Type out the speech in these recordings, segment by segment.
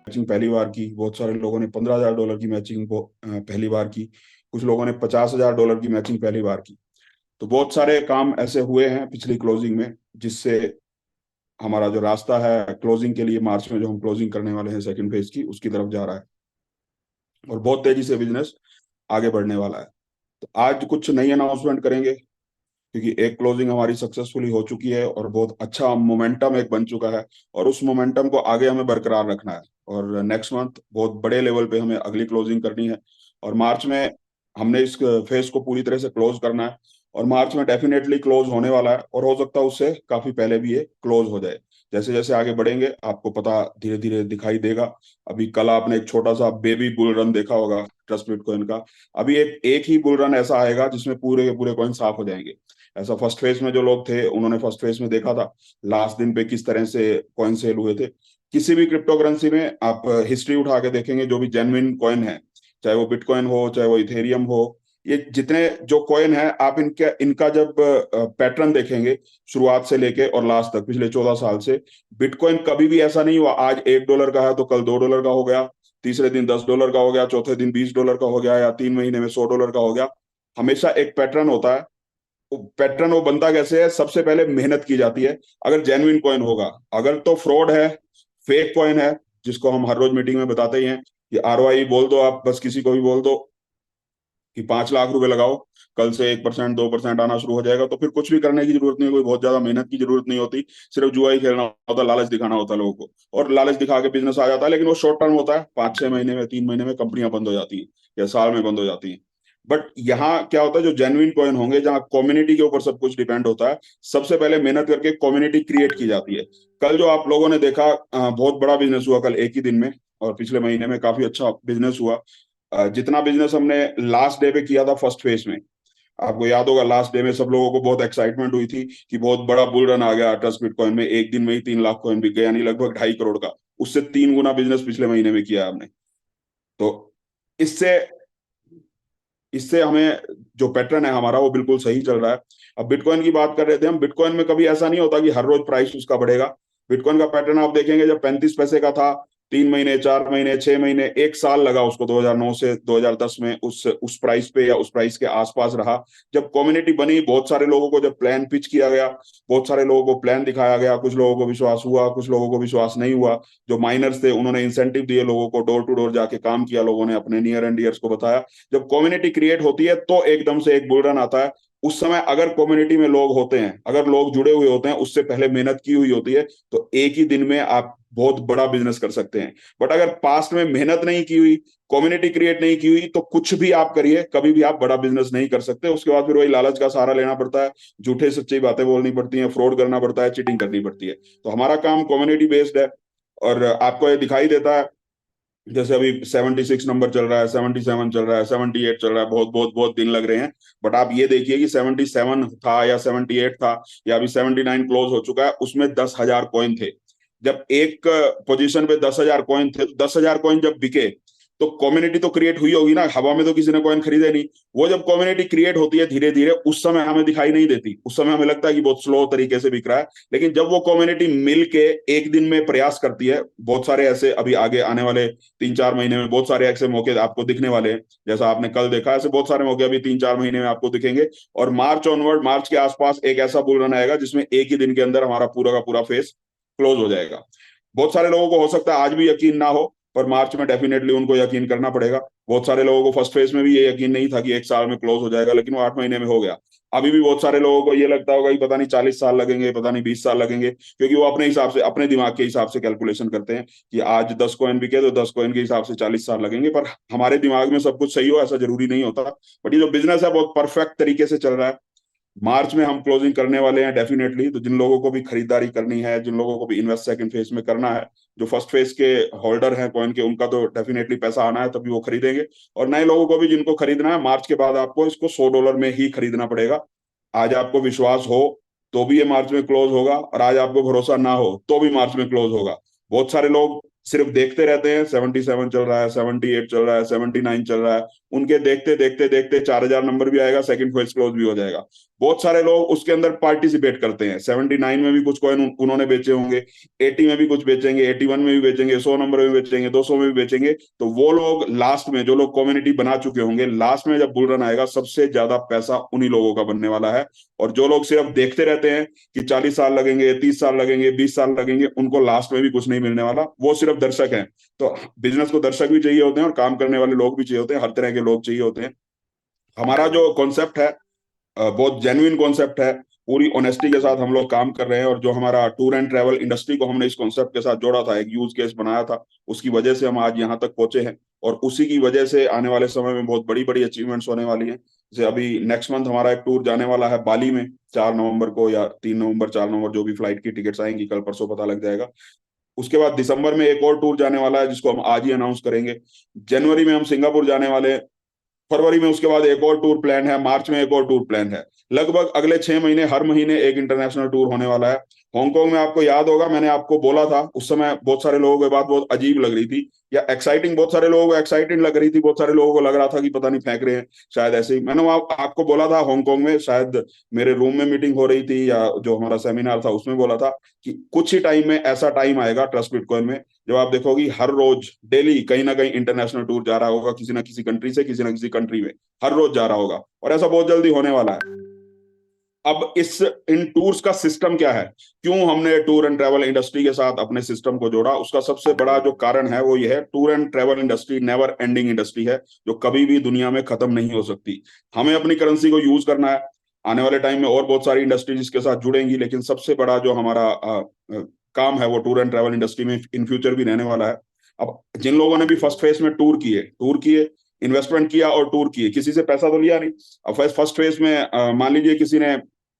Matching पहली बार की, बहुत सारे लोगों ने $15,000 की मैचिंग पहली बार की, कुछ लोगों ने $50,000 की मैचिंग पहली बार की। तो बहुत सारे काम ऐसे हुए हैं पिछली क्लोजिंग में, जिससे हमारा जो रास्ता है क्लोजिंग के लिए, मार्च में जो हम क्लोजिंग करने वाले हैं सेकंड फेज की, उसकी तरफ जा रहा है और बहुत तेजी से बिजनेस आगे बढ़ने वाला है। तो आज कुछ नई अनाउंसमेंट करेंगे, क्योंकि एक क्लोजिंग हमारी सक्सेसफुली हो चुकी है और बहुत अच्छा मोमेंटम एक बन चुका है, और उस मोमेंटम को आगे हमें बरकरार रखना है। और नेक्स्ट मंथ बहुत बड़े लेवल पे हमें अगली क्लोजिंग करनी है, और मार्च में हमने इस फेज को पूरी तरह से क्लोज करना है। और मार्च में डेफिनेटली क्लोज होने वाला है, और हो सकता है उससे काफी पहले भी ये क्लोज हो जाए। जैसे जैसे आगे बढ़ेंगे आपको पता धीरे धीरे दिखाई देगा। अभी कल आपने एक छोटा सा बेबी बुल रन देखा होगा ट्रस्ट बिटकॉइन का। अभी एक एक ही बुल रन ऐसा आएगा जिसमें पूरे के पूरे कॉइन साफ हो जाएंगे। ऐसा फर्स्ट फेज में जो लोग थे उन्होंने फर्स्ट फेज में देखा था लास्ट दिन पे किस तरह से कॉइन सेल हुए थे। किसी भी क्रिप्टो करेंसी में आप हिस्ट्री उठा के देखेंगे, जो भी जेन्युइन कॉइन है, चाहे वो बिटकॉइन हो चाहे वो इथेरियम हो, ये जितने जो कॉइन है, आप इनके इनका जब पैटर्न देखेंगे शुरुआत से लेके और लास्ट तक पिछले 14 साल से, बिटकॉइन कभी भी ऐसा नहीं हुआ आज $1 का है तो कल $2 का हो गया, तीसरे दिन $10 का हो गया, चौथे दिन $20 का हो गया, या 3 महीने में $100 का हो गया। हमेशा एक पैटर्न होता है। वो पैटर्न वो बनता कैसे है? सबसे पहले मेहनत की जाती है। अगर जेन्युइन कॉइन होगा, अगर तो फ्रॉड है, फेक कॉइन है, जिसको हम हर रोज मीटिंग में बताते ही हैं कि ROI बोल दो, आप बस किसी को भी बोल दो कि 5 लाख रुपए लगाओ, कल से 1% 2% आना शुरू हो जाएगा, तो फिर कुछ भी करने की जरूरत नहीं, कोई बहुत ज्यादा मेहनत की जरूरत नहीं होती। सिर्फ जुआ ही खेलना होता, लालच दिखाना होता है लोगों को, और लालच दिखा के बिजनेस आ जाता है। लेकिन वो शॉर्ट टर्म होता है, 5 6 महीने में, 3 महीने में कंपनियां बंद हो जाती हैं या साल में बंद हो जाती हैं। बट यहाँ क्या होता है, जो जेन्युइन कॉइन होंगे, जहाँ कम्युनिटी के ऊपर सब कुछ डिपेंड होता है, सबसे पहले मेहनत करके कम्युनिटी क्रिएट की जाती है। कल जो आप लोगों ने देखा, बहुत बड़ा बिजनेस हुआ कल एक ही दिन में, और पिछले महीने में काफी अच्छा बिजनेस हुआ। जितना बिजनेस हमने लास्ट डे पे किया था फर्स्ट फेज में, आपको याद होगा लास्ट डे में सब लोगों को बहुत एक्साइटमेंट हुई थी कि बहुत बड़ा बुल रन आ गया ट्रस्ट बिटकॉइन में, एक दिन में ही 3 लाख कॉइन बिक गए, यानी लगभग 2.5 करोड़ का। उससे 3 गुना बिजनेस पिछले महीने में किया हमने। तो इससे इससे हमें जो पैटर्न है हमारा वो बिल्कुल सही चल रहा है। अब बिटकॉइन की बात कर रहे थे हम, बिटकॉइन में कभी ऐसा नहीं होता कि हर रोज प्राइस उसका बढ़ेगा। बिटकॉइन का पैटर्न आप देखेंगे, जब 35 पैसे का था, 3 महीने, 4 महीने, 6 महीने, 1 साल लगा उसको, 2009 से 2010 में उस प्राइस पे या उस प्राइस के आसपास रहा। जब कम्युनिटी बनी, बहुत सारे लोगों को जब प्लान पिच किया गया, बहुत सारे लोगों को प्लान दिखाया गया, कुछ लोगों को विश्वास हुआ, कुछ लोगों को विश्वास नहीं हुआ। जो माइनर्स थे उन्होंने इंसेंटिव दिए लोगों को, डोर टू डोर जाके काम किया, लोगों ने अपने नियर एंड डियर्स को बताया। जब कम्युनिटी क्रिएट होती है तो एकदम से एक बुल रन आता है। उस समय अगर कम्युनिटी में लोग होते हैं, अगर लोग जुड़े हुए होते हैं, उससे पहले मेहनत की हुई होती है, तो एक ही दिन में आप बहुत बड़ा बिजनेस कर सकते हैं। बट अगर पास्ट में मेहनत नहीं की हुई, कम्युनिटी क्रिएट नहीं की हुई, तो कुछ भी आप करिए, कभी भी आप बड़ा बिजनेस नहीं कर सकते। उसके बाद फिर वही लालच का सहारा लेना पड़ता है, झूठे सच्ची बातें बोलनी पड़ती हैं, फ्रॉड करना पड़ता है, चीटिंग करनी पड़ती है। तो हमारा काम कम्युनिटी बेस्ड है। और आपको ये दिखाई देता है, जैसे अभी 76 नंबर चल रहा है, 77 चल रहा है, 78 चल रहा है, बहुत बहुत बहुत दिन लग रहे हैं। बट आप ये देखिए कि 77 था या 78 था या अभी 79 क्लोज हो चुका है, उसमें 10,000 कॉइन थे। जब एक पोजीशन पे 10,000 कॉइन थे, तो 10,000 कॉइन जब बिके, तो कम्युनिटी तो क्रिएट हुई होगी ना, हवा में तो किसी ने कॉइन खरीदे नहीं। वो जब कम्युनिटी क्रिएट होती है धीरे धीरे, उस समय हमें दिखाई नहीं देती, उस समय हमें लगता है कि बहुत स्लो तरीके से बिक रहा है। लेकिन जब वो कम्युनिटी मिल के एक दिन में प्रयास करती है, बहुत सारे ऐसे अभी आगे आने वाले 3 4 महीने में बहुत सारे ऐसे मौके आपको दिखने वाले हैं, जैसा आपने कल देखा, ऐसे बहुत सारे मौके अभी 3 4 महीने में आपको दिखेंगे। और मार्च ऑनवर्ड, मार्च के आसपास एक ऐसा बुल रन आएगा जिसमें एक ही दिन के अंदर हमारा पूरा का पूरा फेस क्लोज हो जाएगा। बहुत सारे लोगों को हो सकता है आज भी यकीन ना हो, पर मार्च में डेफिनेटली उनको यकीन करना पड़ेगा। बहुत सारे लोगों को फर्स्ट फेज में भी ये यकीन नहीं था कि 1 साल में क्लोज हो जाएगा, लेकिन वो 8 महीने में हो गया। अभी भी बहुत सारे लोगों को ये लगता होगा कि पता नहीं 40 साल लगेंगे, पता नहीं 20 साल लगेंगे, क्योंकि वो अपने हिसाब से, अपने दिमाग के हिसाब से कैलकुलेशन करते हैं कि आज 10 कॉइन बिके तो 10 कॉइन के हिसाब से 40 साल लगेंगे। पर हमारे दिमाग में सब कुछ सही हो ऐसा जरूरी नहीं होता। बट ये जो बिजनेस है बहुत परफेक्ट तरीके से चल रहा है। मार्च में हम क्लोजिंग करने वाले हैं डेफिनेटली। तो जिन लोगों को भी खरीदारी करनी है, जिन लोगों को भी इन्वेस्ट सेकंड फेज में करना है, जो फर्स्ट फेज के होल्डर हैं कॉइन के, उनका तो डेफिनेटली पैसा आना है, तभी वो खरीदेंगे। और नए लोगों को भी जिनको खरीदना है, मार्च के बाद आपको इसको $100 में ही खरीदना पड़ेगा। आज आपको विश्वास हो तो भी ये मार्च में क्लोज होगा, और आज आपको भरोसा ना हो तो भी मार्च में क्लोज होगा। बहुत सारे लोग सिर्फ देखते रहते हैं, 77 चल रहा है, 78 चल रहा है, 79 चल रहा है, उनके देखते देखते देखते 4,000 नंबर भी आएगा, सेकंड फेज क्लोज भी हो जाएगा। बहुत सारे लोग उसके अंदर पार्टिसिपेट करते हैं, 79 में भी कुछ कॉइन उन्होंने बेचे होंगे, 80 में भी कुछ बेचेंगे, 81 में भी बेचेंगे, 100 नंबर में बेचेंगे, 200 में भी बेचेंगे। तो वो लोग लास्ट में, जो लोग कम्युनिटी बना चुके होंगे, लास्ट में जब बुल रन आएगा सबसे ज्यादा पैसा उन्हीं लोगों का बनने वाला है। और जो लोग सिर्फ देखते रहते हैं कि 40 साल लगेंगे, 30 साल लगेंगे, 20 साल लगेंगे, उनको लास्ट में भी कुछ नहीं मिलने वाला, वो सिर्फ दर्शक हैं। तो बिजनेस को दर्शक भी चाहिए होते हैं और काम करने वाले लोग भी चाहिए होते हैं, हर तरह के लोग चाहिए होते हैं। हमारा जो कॉन्सेप्ट है बहुत जेन्युइन कॉन्सेप्ट है, पूरी ऑनेस्टी के साथ हम लोग काम कर रहे हैं। और जो हमारा टूर एंड ट्रैवल इंडस्ट्री को हमने इस कॉन्सेप्ट के साथ जोड़ा था, एक यूज केस बनाया था, उसकी वजह से हम आज यहाँ तक पहुंचे हैं। और उसी की वजह से आने वाले समय में बहुत बड़ी बड़ी अचीवमेंट्स होने वाली हैं। जैसे अभी नेक्स्ट मंथ हमारा एक टूर जाने वाला है बाली में, 4 नवंबर को, या 3 नवंबर, 4 नवंबर, जो भी फ्लाइट की टिकट्स आएंगी, कल परसों पता लग जाएगा। उसके बाद दिसंबर में एक और टूर जाने वाला है, जिसको हम आज ही अनाउंस करेंगे। जनवरी में हम सिंगापुर जाने वाले हैं। फरवरी में उसके बाद एक और टूर प्लान है, मार्च में एक और टूर प्लान है। लगभग अगले 6 महीने हर महीने एक इंटरनेशनल टूर होने वाला है। हांगकांग में आपको याद होगा, मैंने आपको बोला था उस समय, बहुत सारे लोगों को बात बहुत अजीब लग रही थी या एक्साइटिंग, बहुत सारे लोगों को एक्साइटिंग लग रही थी, बहुत सारे लोगों को लग रहा था कि पता नहीं फेंक रहे हैं, शायद ऐसे ही। मैंने वहां आपको बोला था हांगकांग में, शायद मेरे रूम में मीटिंग हो रही थी या जो हमारा सेमिनार था उसमें बोला था कि कुछ ही टाइम में ऐसा टाइम आएगा ट्रस्ट बिटकॉइन में, जब आप देखोगी हर रोज डेली कहीं ना कहीं इंटरनेशनल टूर जा रहा होगा, किसी ना किसी कंट्री से किसी ना किसी कंट्री में हर रोज जा रहा होगा। और ऐसा बहुत जल्दी होने वाला है। अब इस इन टूर्स का सिस्टम क्या है, क्यों हमने टूर एंड ट्रैवल इंडस्ट्री के साथ अपने सिस्टम को जोड़ा, उसका सबसे बड़ा जो कारण है वो ये है, tour and travel industry never ending industry है, जो कभी भी दुनिया में खत्म नहीं हो सकती। हमें अपनी करेंसी को यूज करना है। आने वाले टाइम में और बहुत सारी इंडस्ट्रीज इसके साथ जुड़ेंगी, लेकिन सबसे बड़ा जो हमारा काम है वो टूर एंड ट्रैवल इंडस्ट्री में इन फ्यूचर भी रहने वाला है। अब जिन लोगों ने भी फर्स्ट फेज में टूर किए, इन्वेस्टमेंट किया और टूर किए, किसी से पैसा तो लिया नहीं। अब फर्स्ट फेज में मान लीजिए किसी ने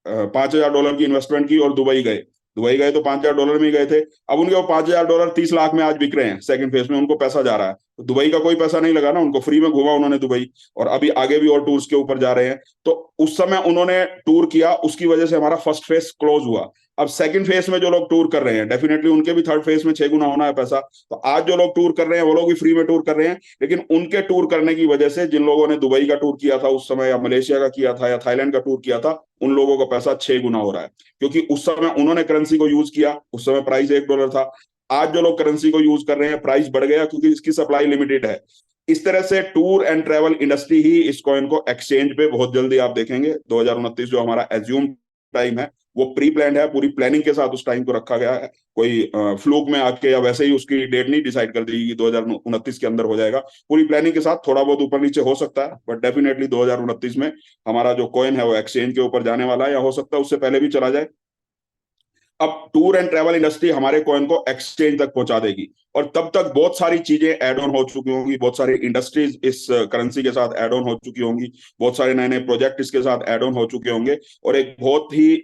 $5,000 की इन्वेस्टमेंट की और दुबई गए तो $5,000 में ही गए थे। अब उनके वो $5,000 30 लाख में आज बिक रहे हैं, सेकंड फेज में उनको पैसा जा रहा है। तो दुबई का कोई पैसा नहीं लगा ना, उनको फ्री में घुमा उन्होंने दुबई, और अभी आगे भी और टूर्स के ऊपर जा रहे हैं। तो उस समय उन्होंने टूर किया, उसकी वजह से हमारा फर्स्ट फेज क्लोज हुआ। अब सेकंड फेज में जो लोग टूर कर रहे हैं, डेफिनेटली उनके भी थर्ड फेज में 6 गुना होना है पैसा। तो आज जो लोग टूर कर रहे हैं वो लोग भी फ्री में टूर कर रहे हैं, लेकिन उनके टूर करने की वजह से जिन लोगों ने दुबई का टूर किया था उस समय, या मलेशिया का किया था, या थाईलैंड का टूर किया था, उन लोगों का पैसा 6 गुना हो रहा है। क्योंकि उस समय उन्होंने करेंसी को यूज किया, उस समय प्राइस $1 था। आज जो लोग करेंसी को यूज कर रहे हैं, प्राइस बढ़ गया क्योंकि इसकी सप्लाई लिमिटेड है। इस तरह से टूर एंड ट्रैवल इंडस्ट्री ही इस कॉइन को एक्सचेंज पे बहुत जल्दी आप देखेंगे। 2029 जो हमारा एज्यूम टाइम है वो प्री प्लान है, पूरी प्लानिंग के साथ उस टाइम को रखा गया है। कोई फ्लूक में आके या वैसे ही उसकी डेट नहीं डिसाइड कर दी कि 2029 के अंदर हो जाएगा। पूरी प्लानिंग के साथ थोड़ा बहुत ऊपर नीचे हो सकता है, बट डेफिनेटली 2029 में हमारा जो कॉइन है वो एक्सचेंज के ऊपर जाने वाला है, या हो सकता है उससे पहले भी चला जाए। अब टूर एंड ट्रैवल इंडस्ट्री हमारे कॉइन को एक्सचेंज तक पहुंचा देगी, और तब तक बहुत सारी चीजें ऐड ऑन हो चुकी होंगी, बहुत सारी इंडस्ट्रीज इस करेंसी के साथ ऐड ऑन हो चुकी होंगी, बहुत सारे नए नए प्रोजेक्ट इसके साथ ऐड ऑन हो चुके होंगे, और एक बहुत ही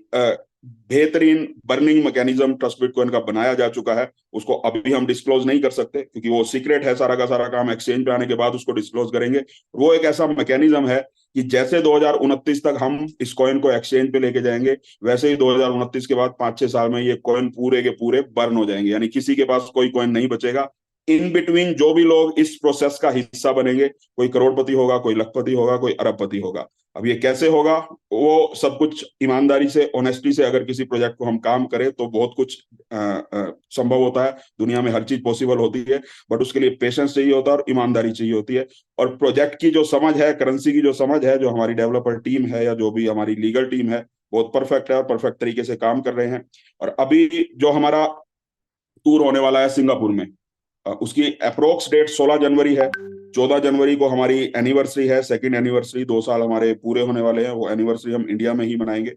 बेहतरीन बर्निंग मैकेनिज्म ट्रस्ट बिटकॉइन का बनाया जा चुका है। उसको अभी हम डिस्क्लोज नहीं कर सकते क्योंकि वो सीक्रेट है, सारा का सारा काम एक्सचेंज पे आने के बाद उसको डिस्क्लोज करेंगे। वो एक ऐसा मैकेनिज्म है कि जैसे 2029 तक हम इस कॉइन को एक्सचेंज पे लेके जाएंगे, वैसे ही 2029 के बाद 5-6 साल में ये कॉइन पूरे के पूरे बर्न हो जाएंगे, यानी किसी के पास कोई कॉइन नहीं बचेगा। इन बिटवीन जो भी लोग इस प्रोसेस का हिस्सा बनेंगे, कोई करोड़पति होगा, कोई लखपति होगा, कोई अरबपति होगा। अब ये कैसे होगा, वो सब कुछ ईमानदारी से, ऑनेस्टी से अगर किसी प्रोजेक्ट को हम काम करें तो बहुत कुछ संभव होता है। दुनिया में हर चीज पॉसिबल होती है, बट उसके लिए पेशेंस चाहिए होता है और ईमानदारी चाहिए होती है। और प्रोजेक्ट की जो समझ है, करेंसी की जो समझ है, जो हमारी डेवलपर टीम है या जो भी हमारी लीगल टीम है, बहुत परफेक्ट है और परफेक्ट तरीके से काम कर रहे हैं। और अभी जो हमारा टूर होने वाला है सिंगापुर में, उसकी अप्रोक्स डेट 16 जनवरी है। 14 जनवरी को हमारी एनिवर्सरी है, सेकंड एनिवर्सरी, 2 साल हमारे पूरे होने वाले हैं। वो एनिवर्सरी हम इंडिया में ही मनाएंगे।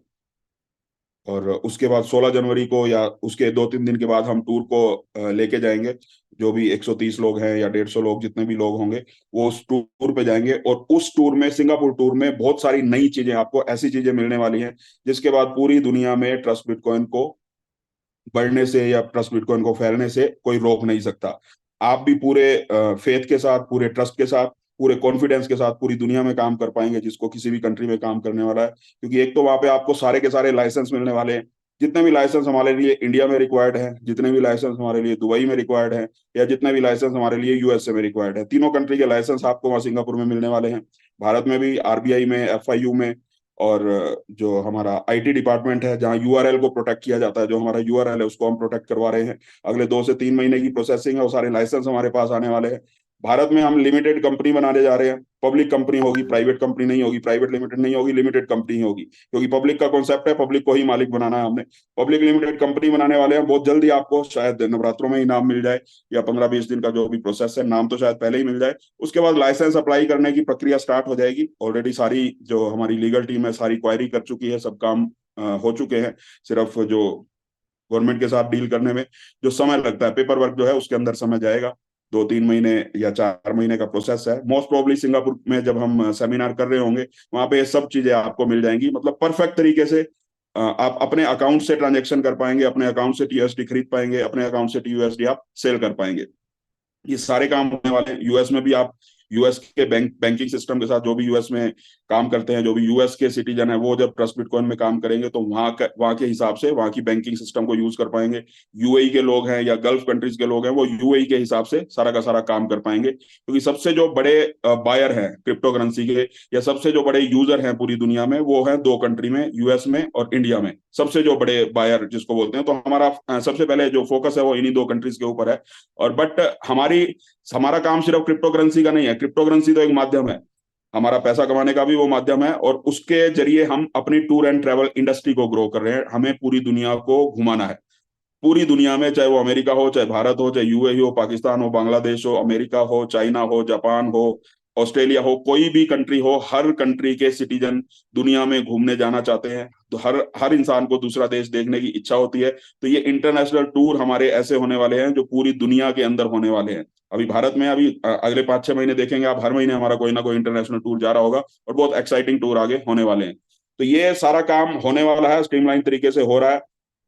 और उसके बाद 16 जनवरी को या उसके 2-3 दिन के बाद हम टूर को लेके जाएंगे। जो भी 130 लोग हैं या 150 लोग, जितने भी लोग होंगे, वो उस टूर पे जाएंगे। और उस टूर में, सिंगापुर टूर में, बहुत सारी नई चीजें, आपको ऐसी चीजें मिलने वाली हैं जिसके बाद पूरी दुनिया में ट्रस्ट बिटकॉइन को बढ़ने से या ट्रस्ट बिटकॉइन को फैलने से कोई रोक नहीं सकता। आप भी पूरे फेथ के साथ, पूरे ट्रस्ट के साथ, पूरे कॉन्फिडेंस के साथ पूरी दुनिया में काम कर पाएंगे, जिसको किसी भी कंट्री में काम करने वाला है। क्योंकि एक तो वहां पे आपको सारे के सारे लाइसेंस मिलने वाले हैं, जितने भी लाइसेंस हमारे लिए इंडिया में रिक्वायर्ड है, जितने भी लाइसेंस हमारे लिए दुबई में रिक्वायर्ड है, या जितने भी लाइसेंस हमारे लिए यूएसए में रिक्वायर्ड है, तीनों कंट्री के लाइसेंस आपको वहाँ सिंगापुर में मिलने वाले हैं। भारत में भी आरबीआई में, एफआईयू में, और जो हमारा आईटी डिपार्टमेंट है जहाँ यूआरएल को प्रोटेक्ट किया जाता है, जो हमारा यूआरएल है उसको हम प्रोटेक्ट करवा रहे हैं। अगले 2 से 3 महीने की प्रोसेसिंग है, वो सारे लाइसेंस हमारे पास आने वाले हैं। भारत में हम लिमिटेड कंपनी बनाने जा रहे हैं। पब्लिक कंपनी होगी, प्राइवेट कंपनी नहीं होगी, प्राइवेट लिमिटेड नहीं होगी, लिमिटेड कंपनी होगी, क्योंकि पब्लिक का कॉन्सेप्ट है, पब्लिक को ही मालिक बनाना है हमने। पब्लिक लिमिटेड कंपनी बनाने वाले हैं। बहुत जल्दी आपको शायद नवरात्रों में ही नाम मिल जाए, या 15-20 दिन का जो भी प्रोसेस है, नाम तो शायद पहले ही मिल जाए। उसके बाद लाइसेंस अप्लाई करने की प्रक्रिया स्टार्ट हो जाएगी। ऑलरेडी सारी जो हमारी लीगल टीम है सारी क्वायरी कर चुकी है, सब काम हो चुके हैं। सिर्फ जो गवर्नमेंट के साथ डील करने में जो समय लगता है, पेपर वर्क जो है उसके अंदर समय जाएगा। 2-3 महीने या 4 महीने का प्रोसेस है। मोस्ट प्रोबेबली सिंगापुर में जब हम सेमिनार कर रहे होंगे, वहां पे ये सब चीजें आपको मिल जाएंगी। मतलब परफेक्ट तरीके से आप अपने अकाउंट से ट्रांजेक्शन कर पाएंगे, अपने अकाउंट से टीयूएसडी खरीद पाएंगे, अपने अकाउंट से टीयूएसडी आप सेल कर पाएंगे। ये सारे काम होने वाले हैं। यूएस में भी आप यूएस के बैंकिंग सिस्टम के साथ, जो भी यूएस में काम करते हैं, जो भी यूएस के सिटीजन है, वो जब ट्रस्ट बिटकॉइन में काम करेंगे तो वहां के हिसाब से वहां की बैंकिंग सिस्टम को यूज कर पाएंगे। यूएई के लोग हैं या गल्फ कंट्रीज के लोग हैं, वो यूएई के हिसाब से सारा का सारा काम कर पाएंगे, क्योंकि सबसे जो बड़े बायर हैं क्रिप्टो करेंसी के, या सबसे जो बड़े यूजर हैं पूरी दुनिया में, वो है 2 कंट्री में, यूएस में और इंडिया में। सबसे जो बड़े बायर जिसको बोलते हैं, तो हमारा सबसे पहले जो फोकस है वो इन्हीं 2 कंट्रीज के ऊपर है। और बट हमारा काम सिर्फ क्रिप्टो करेंसी का नहीं है। क्रिप्टो करेंसी तो एक माध्यम है, हमारा पैसा कमाने का भी वो माध्यम है, और उसके जरिए हम अपनी टूर एंड ट्रैवल इंडस्ट्री को ग्रो कर रहे हैं। हमें पूरी दुनिया को घुमाना है। पूरी दुनिया में, चाहे वो अमेरिका हो, चाहे भारत हो, चाहे यूएई हो, पाकिस्तान हो, बांग्लादेश हो, अमेरिका हो, चाइना हो, जापान हो, ऑस्ट्रेलिया हो, कोई भी कंट्री हो, हर कंट्री के सिटीजन दुनिया में घूमने जाना चाहते हैं। तो हर हर इंसान को दूसरा देश देखने की इच्छा होती है। तो ये इंटरनेशनल टूर हमारे ऐसे होने वाले हैं जो पूरी दुनिया के अंदर होने वाले हैं। अभी भारत में अभी अगले 5-6 महीने देखेंगे आप, हर महीने हमारा कोई ना कोई इंटरनेशनल टूर जा रहा होगा, और बहुत एक्साइटिंग टूर आगे होने वाले हैं। तो ये सारा काम होने वाला है, स्ट्रीमलाइन तरीके से हो रहा है।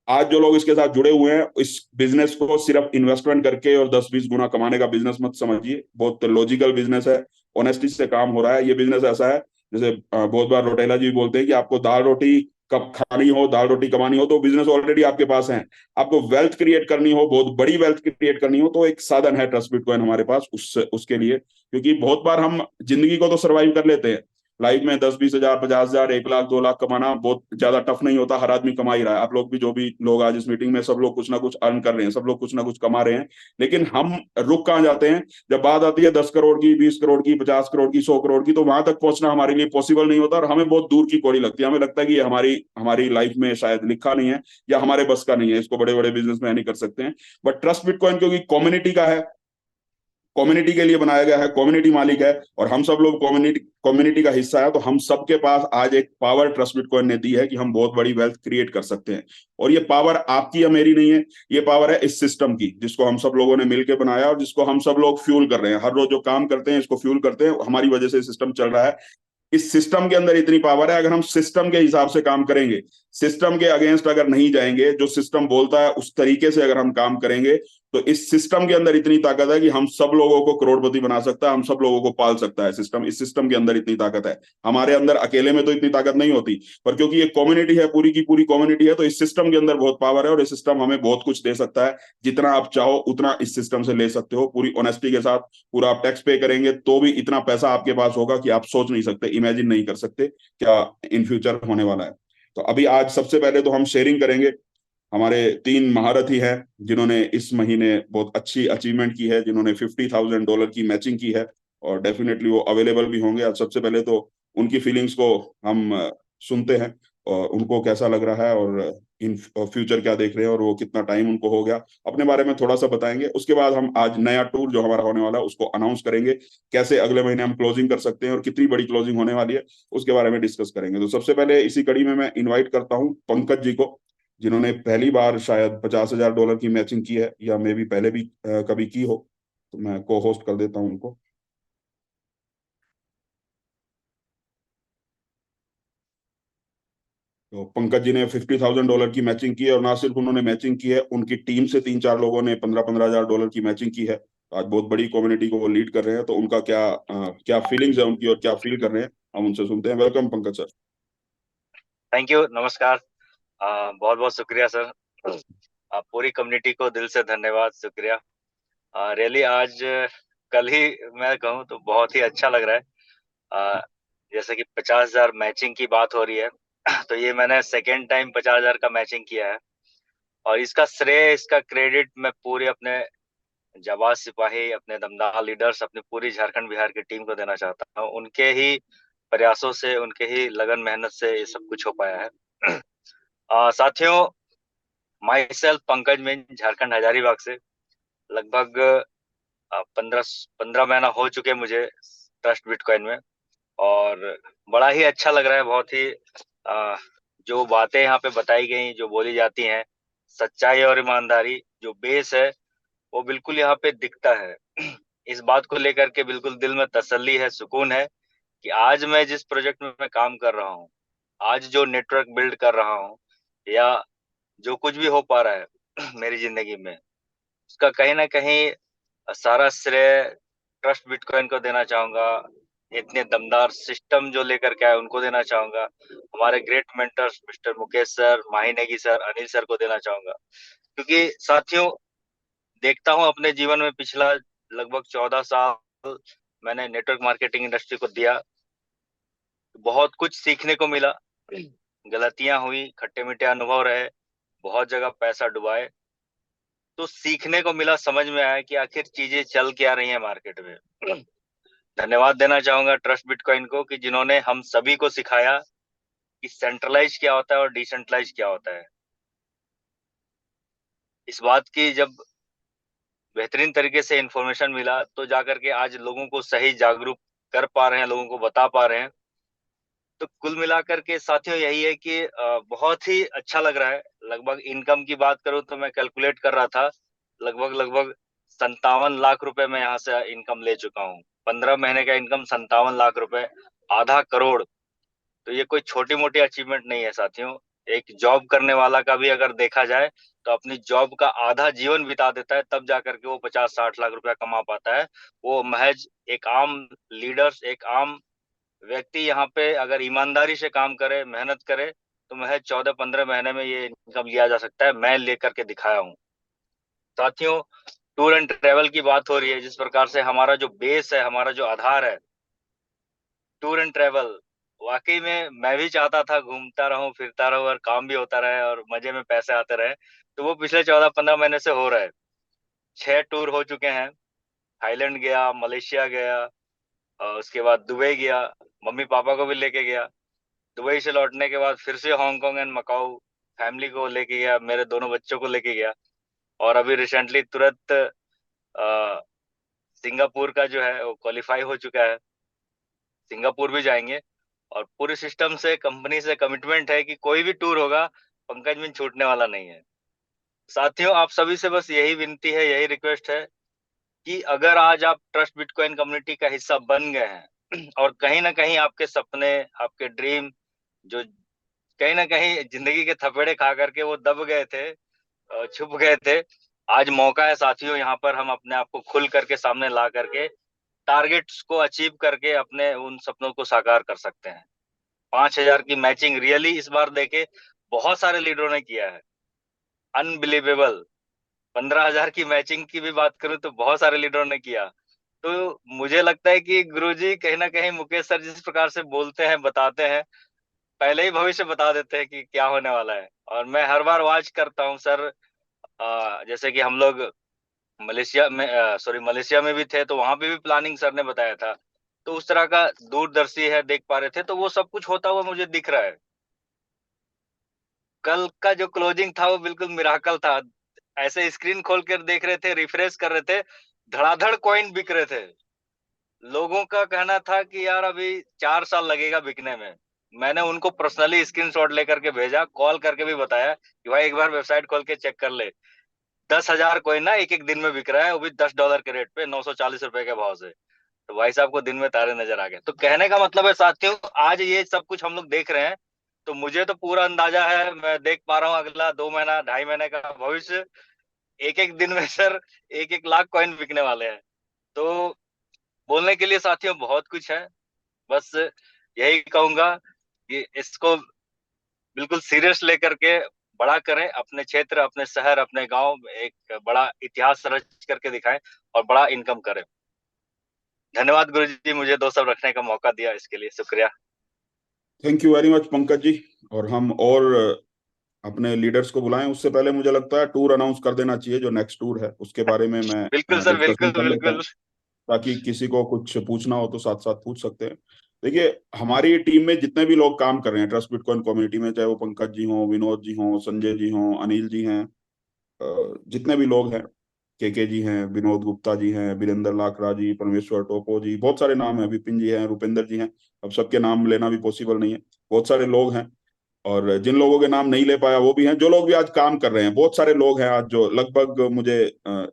आज जो लोग इसके साथ जुड़े हुए हैं, इस बिजनेस को सिर्फ इन्वेस्टमेंट करके और 10-20 गुना कमाने का बिजनेस मत समझिए। बहुत लॉजिकल बिजनेस है, ऑनेस्टी से काम हो रहा है। ये बिजनेस ऐसा है, जैसे बहुत बार रोटेला जी बोलते हैं कि आपको दाल रोटी कब खानी हो, दाल रोटी कमानी हो, तो बिजनेस ऑलरेडी आपके पास है। आपको वेल्थ क्रिएट करनी हो, बहुत बड़ी वेल्थ क्रिएट करनी हो, तो एक साधन है ट्रस्ट बिटकॉइन हमारे पास उसके लिए। क्योंकि बहुत बार हम जिंदगी को तो सर्वाइव कर लेते हैं, लाइफ में 10-20 हजार, 50 हजार, 1 लाख, 2 लाख कमाना बहुत ज्यादा टफ नहीं होता। हर आदमी कमा ही रहा है। आप लोग भी, जो भी लोग आज इस मीटिंग में, सब लोग कुछ ना कुछ अर्न कर रहे हैं, सब लोग कुछ ना कुछ कमा रहे हैं। लेकिन हम रुक कहाँ जाते हैं? जब बात आती है 10 करोड़ की, 20 करोड़ की, 50 करोड़ की, 100 करोड़ की, तो वहां तक पहुंचना हमारे लिए पॉसिबल नहीं होता, और हमें बहुत दूर की कौड़ी लगती है। हमें लगता है कि ये हमारी हमारी लाइफ में शायद लिखा नहीं है, या हमारे बस का नहीं है, इसको बड़े बड़े बिजनेसमैन ही कर सकते हैं। बट ट्रस्ट बिटकॉइन क्योंकि कम्युनिटी का है, कम्युनिटी के लिए बनाया गया है, कम्युनिटी मालिक है, और हम सब लोग कम्युनिटी कम्युनिटी का हिस्सा है, तो हम सबके पास आज एक पावर ट्रस्ट बिटकॉइन ने दी है कि हम बहुत बड़ी वेल्थ क्रिएट कर सकते हैं। और ये पावर आपकी या मेरी नहीं है, ये पावर है इस सिस्टम की, जिसको हम सब लोगों ने मिलकर बनाया, और जिसको हम सब लोग फ्यूल कर रहे हैं। हर रोज जो काम करते हैं इसको फ्यूल करते हैं, हमारी वजह से सिस्टम चल रहा है। इस सिस्टम के अंदर इतनी पावर है, अगर हम सिस्टम के हिसाब से काम करेंगे, सिस्टम के अगेंस्ट अगर नहीं जाएंगे, जो सिस्टम बोलता है उस तरीके से अगर हम काम करेंगे, तो इस सिस्टम के अंदर इतनी ताकत है कि हम सब लोगों को करोड़पति बना सकता है, हम सब लोगों को पाल सकता है सिस्टम। इस सिस्टम के अंदर इतनी ताकत है। हमारे अंदर अकेले में तो इतनी ताकत नहीं होती, पर क्योंकि ये कम्युनिटी है, पूरी की पूरी कम्युनिटी है, तो इस सिस्टम के अंदर बहुत पावर है, और ये सिस्टम हमें बहुत कुछ दे सकता है। जितना आप चाहो उतना इस सिस्टम से ले सकते हो, पूरी ऑनेस्टी के साथ। पूरा आप टैक्स पे करेंगे तो भी इतना पैसा आपके पास होगा कि आप सोच नहीं सकते, इमेजिन नहीं कर सकते क्या इन फ्यूचर होने वाला है। तो अभी आज सबसे पहले तो हम शेयरिंग करेंगे। हमारे 3 महारथी हैं जिन्होंने इस महीने बहुत अच्छी अचीवमेंट की है, जिन्होंने $50,000 की मैचिंग की है, और डेफिनेटली वो अवेलेबल भी होंगे। आज सबसे पहले तो उनकी फीलिंग्स को हम सुनते हैं, और उनको कैसा लग रहा है, और इन फ्यूचर क्या देख रहे हैं, और वो कितना टाइम उनको हो गया, अपने बारे में थोड़ा सा बताएंगे। उसके बाद हम आज नया टूर जो हमारा होने वाला है उसको अनाउंस करेंगे, कैसे अगले महीने हम क्लोजिंग कर सकते हैं, और कितनी बड़ी क्लोजिंग होने वाली है उसके बारे में डिस्कस करेंगे। तो सबसे पहले इसी कड़ी में मैं इन्वाइट करता हूँ पंकज जी को, जिन्होंने पहली बार शायद $50,000 की मैचिंग की है, या मे भी पहले भी कभी की हो। तो मैं को होस्ट कर देता हूं उनको। तो पंकज जी ने $50,000 की मैचिंग की है, और ना सिर्फ उन्होंने मैचिंग की है, उनकी टीम से 3-4 लोगों ने 15-15 हजार की मैचिंग की है। तो आज बहुत बड़ी कम्युनिटी को वो लीड कर रहे हैं। तो उनका क्या फीलिंग्स है उनकी, और क्या फील कर रहे हैं, हम उनसे सुनते हैं। Welcome Pankaj sir. Thank you, नमस्कार। बहुत बहुत शुक्रिया सर। आप पूरी कम्युनिटी को दिल से धन्यवाद, शुक्रिया। रियली आज कल ही मैं कहूँ तो बहुत ही अच्छा लग रहा है। आ, जैसे कि 50,000 मैचिंग की बात हो रही है। तो ये मैंने सेकेंड टाइम 50,000 का मैचिंग किया है। और इसका श्रेय, इसका क्रेडिट मैं पूरे अपने जाबाज सिपाही, अपने दमदार लीडर्स, अपनी पूरी झारखंड बिहार की टीम को देना चाहता हूँ। उनके ही प्रयासों से, उनके ही लगन मेहनत से ये सब कुछ हो पाया है। साथियों, माई सेल्फ पंकज मिंज, झारखंड हजारीबाग से। लगभग 15 महीना हो चुके मुझे ट्रस्ट बिटकॉइन में। और बड़ा ही अच्छा लग रहा है, बहुत ही अ, जो बातें यहाँ पे बताई गई, जो बोली जाती हैं, सच्चाई और ईमानदारी जो बेस है, वो बिल्कुल यहाँ पे दिखता है। इस बात को लेकर के बिल्कुल दिल में तसल्ली है, सुकून है कि आज मैं जिस प्रोजेक्ट में मैं काम कर रहा हूँ, आज जो नेटवर्क बिल्ड कर रहा हूँ, या जो कुछ भी हो पा रहा है मेरी जिंदगी में, उसका कहीं ना कहीं सारा श्रेय ट्रस्ट बिटकॉइन को देना चाहूंगा। इतने दमदार सिस्टम जो लेकर के आए उनको देना चाहूंगा। हमारे great mentors mister Mukesh sir, Mahi Negi sir, Anil sir को देना चाहूंगा। क्योंकि साथियों, देखता हूं अपने जीवन में पिछला लगभग 14 साल मैंने नेटवर्क मार्केटिंग इंडस्ट्री को दिया। बहुत कुछ सीखने को मिला, गलतियां हुई, खट्टे मीठे अनुभव रहे, बहुत जगह पैसा डुबाए। तो सीखने को मिला, समझ में आया कि आखिर चीजें चल क्या रही हैं मार्केट में। धन्यवाद देना चाहूंगा ट्रस्ट बिटकॉइन को कि जिन्होंने हम सभी को सिखाया कि सेंट्रलाइज क्या होता है और डिसेंट्रलाइज क्या होता है। इस बात की जब बेहतरीन तरीके से इंफॉर्मेशन मिला, तो जाकर के आज लोगों को सही जागरूक कर पा रहे हैं, लोगों को बता पा रहे हैं। तो कुल मिलाकर के साथियों यही है कि बहुत ही अच्छा लग रहा है। लगभग इनकम की बात करूं तो मैं कैलकुलेट कर रहा था, लगभग लगभग 57 लाख रुपए मैं यहाँ से इनकम ले चुका हूँ। 15 महीने का इनकम 57 लाख रुपए, आधा करोड़। तो ये कोई छोटी मोटी अचीवमेंट नहीं है साथियों। एक जॉब करने वाला का भी अगर देखा जाए तो अपनी जॉब का आधा जीवन बिता देता है, तब जाकर के वो 50-60 लाख रुपया कमा पाता है। वो महज एक आम लीडर्स, एक आम व्यक्ति यहाँ पे अगर ईमानदारी से काम करे, मेहनत करे, तो महज 14-15 महीने में ये इनकम लिया जा सकता है। मैं लेकर के दिखाया हूँ साथियों। टूर एंड ट्रेवल की बात हो रही है, जिस प्रकार से हमारा जो बेस है, हमारा जो आधार है, टूर एंड ट्रेवल। वाकई में मैं भी चाहता था घूमता रहूं, फिरता रहूं, और काम भी होता रहे और मजे में पैसे आते रहे। तो वो पिछले 14-15 महीने से हो रहा है। 6 टूर हो चुके हैं। थाईलैंड गया, मलेशिया गया, और उसके बाद दुबई गया, मम्मी पापा को भी लेके गया। दुबई से लौटने के बाद फिर से हांगकांग एंड मकाऊ, फैमिली को लेके गया, मेरे दोनों बच्चों को लेके गया। और अभी रिसेंटली तुरंत सिंगापुर का जो है वो क्वालिफाई हो चुका है, सिंगापुर भी जाएंगे। और पूरे सिस्टम से, कंपनी से कमिटमेंट है कि कोई भी टूर होगा, पंकज बिन छूटने वाला नहीं है। साथियों, आप सभी से बस यही विनती है, यही रिक्वेस्ट है कि अगर आज आप ट्रस्ट बिटकॉइन कम्युनिटी का हिस्सा बन गए हैं और कहीं ना कहीं आपके सपने, आपके ड्रीम जो कहीं ना कहीं जिंदगी के थपेड़े खा करके वो दब गए थे, छुप गए थे, आज मौका है साथियों। यहाँ पर हम अपने आप को खुल करके सामने ला करके टारगेट्स को अचीव करके अपने उन सपनों को साकार कर सकते हैं। 5,000 की मैचिंग रियली इस बार देखे बहुत सारे लीडरों ने किया है, अनबिलीवेबल। 15,000 की मैचिंग की भी बात करूं तो बहुत सारे लीडरों ने किया। तो मुझे लगता है कि गुरुजी कहीं ना कहीं मुकेश सर जिस प्रकार से बोलते हैं, बताते हैं, पहले ही भविष्य बता देते हैं कि क्या होने वाला है। और मैं हर बार वॉच करता हूँ सर। जैसे कि हम लोग मलेशिया में, मलेशिया में भी थे, तो वहां पे भी प्लानिंग सर ने बताया था। तो उस तरह का दूरदर्शी है, देख पा रहे थे, तो वो सब कुछ होता हुआ मुझे दिख रहा है। कल का जो क्लोजिंग था वो बिल्कुल मिराकल था। ऐसे स्क्रीन खोल कर देख रहे थे, रिफ्रेश कर रहे थे, धड़ाधड़ कॉइन बिक रहे थे। लोगों का कहना था कि यार अभी 4 साल लगेगा बिकने में। मैंने उनको पर्सनली स्क्रीनशॉट लेकर के भेजा, कॉल करके भी बताया कि भाई एक बार वेबसाइट खोल के चेक कर ले। 10,000 कॉइन ना एक एक दिन में बिक रहा है, वो भी $10 के रेट पे, ₹940 के भाव से। तो भाई साहब को दिन में तारे नजर आ गए। तो कहने का मतलब है साथियों, आज ये सब कुछ हम लोग देख रहे हैं, तो मुझे तो पूरा अंदाजा है, मैं देख पा रहा हूँ अगला 2 महीना, 2.5 महीने का भविष्य। एक एक दिन में सर एक एक लाख कॉइन बिकने वाले हैं। तो बोलने के लिए साथियों बहुत कुछ है। बस यही कहूंगा कि इसको बिल्कुल सीरियस लेकर के बड़ा करें, अपने क्षेत्र, अपने शहर, अपने गांव में एक बड़ा इतिहास रच करके दिखाएं और बड़ा इनकम करें। धन्यवाद गुरुजी, मुझे दो सब रखने का मौका दिया, इसके लिए शुक्रिया। Thank you very much Pankaj ji. और हम और अपने लीडर्स को बुलाएं उससे पहले मुझे लगता है टूर अनाउंस कर देना चाहिए, जो नेक्स्ट टूर है उसके बारे में मैं बिल्कुल सर, डिस्कशन बिल्कुल कर लेता बिल्कुल। हूं, ताकि किसी को कुछ पूछना हो तो साथ साथ पूछ सकते हैं। देखिए, हमारी टीम में जितने भी लोग काम कर रहे हैं ट्रस्ट बिटकॉइन कम्युनिटी में, चाहे वो पंकज जी हों, विनोद जी हों, संजय जी हों, अनिल जी हैं, जितने भी लोग हैं, के जी हैं, विनोद गुप्ता जी हैं, वीरेंद्र लाकरा जी, परमेश्वर टोपो जी, बहुत सारे नाम हैं, विपिन जी हैं, रुपेंद्र जी हैं। अब सबके नाम लेना भी पॉसिबल नहीं है, बहुत सारे लोग हैं। और जिन लोगों के नाम नहीं ले पाया वो भी हैं, जो लोग भी आज काम कर रहे हैं, बहुत सारे लोग हैं आज, जो लगभग मुझे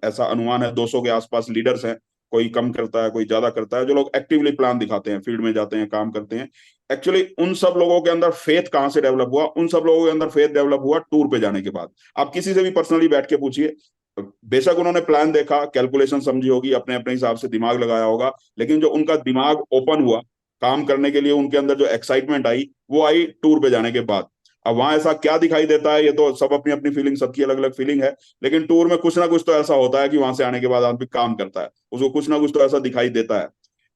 ऐसा अनुमान है 200 के आसपास लीडर्स हैं। कोई कम करता है, कोई ज्यादा करता है, जो लोग एक्टिवली प्लान दिखाते हैं, फील्ड में जाते हैं, काम करते हैं। एक्चुअली उन सब लोगों के अंदर फेथ कहाँ से डेवलप हुआ? उन सब लोगों के अंदर फेथ डेवलप हुआ टूर पे जाने के बाद। आप किसी से भी पर्सनली बैठ के पूछिए, बेशक उन्होंने प्लान देखा, कैलकुलेशन समझी होगी, अपने अपने हिसाब से दिमाग लगाया होगा, लेकिन जो उनका दिमाग ओपन हुआ काम करने के लिए, उनके अंदर जो एक्साइटमेंट आई, वो आई टूर पे जाने के बाद। अब वहां ऐसा क्या दिखाई देता है, ये तो सब अपनी अपनी फीलिंग, सबकी अलग अलग फीलिंग है, लेकिन टूर में कुछ ना कुछ तो ऐसा होता है कि वहां से आने के बाद आदमी काम करता है, उसको कुछ ना कुछ तो ऐसा दिखाई देता है।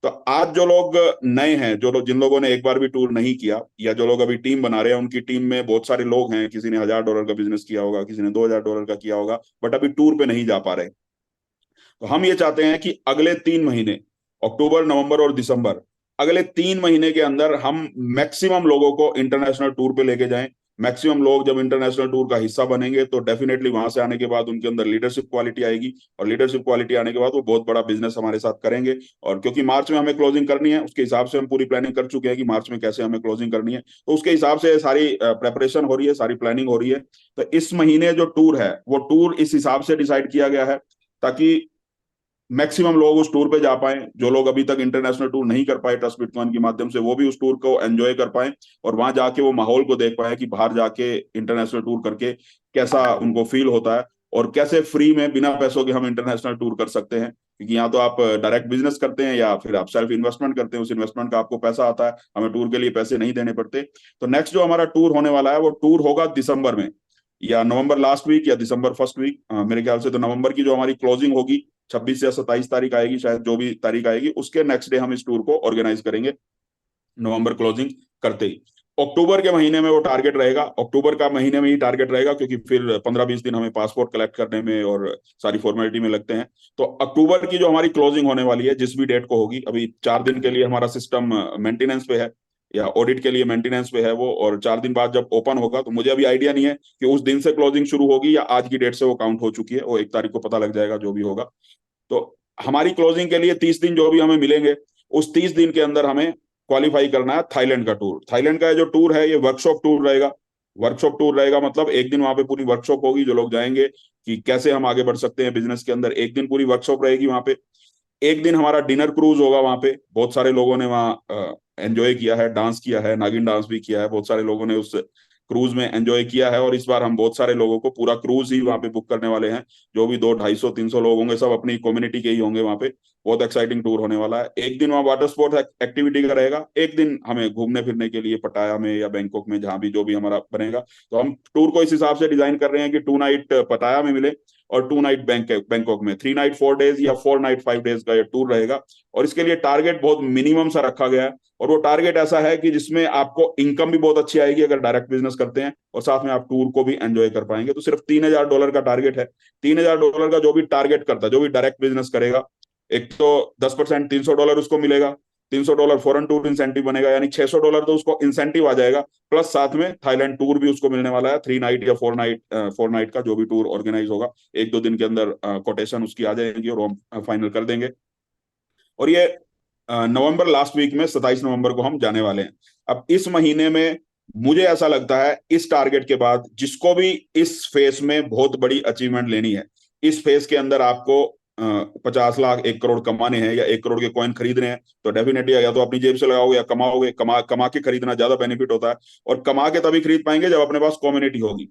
तो आज जो लोग नए हैं, जो लोग, जिन लोगों ने एक बार भी टूर नहीं किया, या जो लोग अभी टीम बना रहे हैं, उनकी टीम में बहुत सारे लोग हैं, किसी ने $1000 का बिजनेस किया होगा, किसी ने $2000 का किया होगा, बट अभी टूर पे नहीं जा पा रहे। तो हम ये चाहते हैं कि अगले 3 महीने, अक्टूबर, नवंबर और दिसंबर, अगले 3 महीने के अंदर हम मैक्सिमम लोगों को इंटरनेशनल टूर पे लेके जाएं। मैक्सिमम लोग जब इंटरनेशनल टूर का हिस्सा बनेंगे तो डेफिनेटली वहां से आने के बाद उनके अंदर लीडरशिप क्वालिटी आएगी, और लीडरशिप क्वालिटी आने के बाद वो बहुत बड़ा बिजनेस हमारे साथ करेंगे। और क्योंकि मार्च में हमें क्लोजिंग करनी है, उसके हिसाब से हम पूरी प्लानिंग कर चुके हैं कि मार्च में कैसे हमें क्लोजिंग करनी है, तो उसके हिसाब से सारी प्रेपरेशन हो रही है, सारी प्लानिंग हो रही है। तो इस महीने जो टूर है, वो टूर इस हिसाब से डिसाइड किया गया है ताकि मैक्सिमम लोग उस टूर पे जा पाए। जो लोग अभी तक इंटरनेशनल टूर नहीं कर पाए ट्रस्ट बिटकॉइन के माध्यम से, वो भी उस टूर को एंजॉय कर पाए, और वहां जाके वो माहौल को देख पाए कि बाहर जाके इंटरनेशनल टूर करके कैसा उनको फील होता है, और कैसे फ्री में बिना पैसों के हम इंटरनेशनल टूर कर सकते हैं। क्योंकि यहाँ तो आप डायरेक्ट बिजनेस करते हैं या फिर आप सेल्फ इन्वेस्टमेंट करते हैं, उस इन्वेस्टमेंट का आपको पैसा आता है, हमें टूर के लिए पैसे नहीं देने पड़ते। तो नेक्स्ट जो हमारा टूर होने वाला है, वो टूर होगा दिसंबर में, या नवंबर लास्ट वीक या दिसंबर फर्स्ट वीक, मेरे ख्याल से तो नवंबर की जो हमारी क्लोजिंग होगी 26 या 27 तारीख आएगी शायद, जो भी तारीख आएगी उसके नेक्स्ट डे हम इस टूर को ऑर्गेनाइज करेंगे, नवंबर क्लोजिंग करते ही। अक्टूबर के महीने में वो टारगेट रहेगा, अक्टूबर का महीने में ही टारगेट रहेगा, क्योंकि फिर 15-20 दिन हमें पासपोर्ट कलेक्ट करने में और सारी फॉर्मेलिटी में लगते हैं। तो अक्टूबर की जो हमारी क्लोजिंग होने वाली है, जिस भी डेट को होगी, अभी 4 दिन के लिए हमारा सिस्टम मेंटेनेंस पे है, या ऑडिट के लिए मेंटेनेंस पे है वो, और 4 दिन बाद जब ओपन होगा, तो मुझे अभी आइडिया नहीं है कि उस दिन से क्लोजिंग शुरू होगी या आज की डेट से वो काउंट हो चुकी है, वो 1 तारीख को पता लग जाएगा जो भी होगा। तो हमारी क्लोजिंग के लिए 30 दिन जो भी हमें मिलेंगे, उस 30 दिन के अंदर हमें क्वालिफाई करना है थाईलैंड का टूर। थाईलैंड का जो टूर है, ये वर्कशॉप टूर रहेगा। वर्कशॉप टूर रहेगा मतलब एक दिन वहां पे पूरी वर्कशॉप होगी, जो लोग जाएंगे कि कैसे हम आगे बढ़ सकते हैं बिजनेस के अंदर, एक दिन पूरी वर्कशॉप रहेगी वहां पे। एक दिन हमारा डिनर क्रूज होगा वहां पे, बहुत सारे लोगों ने वहाँ एंजॉय किया है, डांस किया है, नागिन डांस भी किया है, बहुत सारे लोगों ने उस क्रूज में एंजॉय किया है, और इस बार हम बहुत सारे लोगों को पूरा क्रूज ही वहां पे बुक करने वाले हैं। जो भी 200, 250, 300 लोग होंगे, सब अपनी कम्युनिटी के ही होंगे वहां पे। बहुत एक्साइटिंग टूर होने वाला है। एक दिन वहाँ वाटर स्पोर्ट्स एक्टिविटी का रहेगा, एक दिन हमें घूमने फिरने के लिए पटाया में या बैंकॉक में, जहां भी जो भी हमारा बनेगा। तो हम टूर को इस हिसाब से डिजाइन कर रहे हैं कि 2 नाइट पटाया में मिले और 2 नाइट बैंकॉक में, 3 नाइट 4 डेज या 4 नाइट 5 डेज का ये टूर रहेगा। और इसके लिए टारगेट बहुत मिनिमम सा रखा गया है, और वो टारगेट ऐसा है कि जिसमें आपको इनकम भी बहुत अच्छी आएगी अगर डायरेक्ट बिजनेस करते हैं, और साथ में आप टूर को भी एंजॉय कर पाएंगे। तो सिर्फ $3000 का टारगेट है। $3000 का जो भी टारगेट करता है, जो भी डायरेक्ट बिजनेस करेगा, एक तो 10% $300 उसको मिलेगा, $300 फॉरेन टूर इंसेंटिव बनेगा, यानी $600 तो उसको इंसेंटिव आ जाएगा, प्लस साथ में थाईलैंड टूर भी उसको मिलने वाला है। 3 नाइट या 4 नाइट का जो भी टूर ऑर्गेनाइज होगा, 1-2 दिन के अंदर कोटेशन उसकी आ जाएगी और हम फाइनल कर देंगे। और ये नवंबर लास्ट वीक में 27 नवंबर को हम जाने वाले हैं। अब इस महीने में मुझे ऐसा लगता है, इस टारगेट के बाद जिसको भी इस फेस में बहुत बड़ी अचीवमेंट लेनी है, इस फेस के अंदर आपको 50 लाख 1 करोड़ कमाने हैं, या 1 करोड़ के कॉइन खरीदने हैं, तो डेफिनेटली या तो अपनी जेब से लगाओगे या कमाओगे। कमा कमा के खरीदना ज्यादा बेनिफिट होता है, और कमा के तभी खरीद पाएंगे जब अपने पास कम्युनिटी होगी।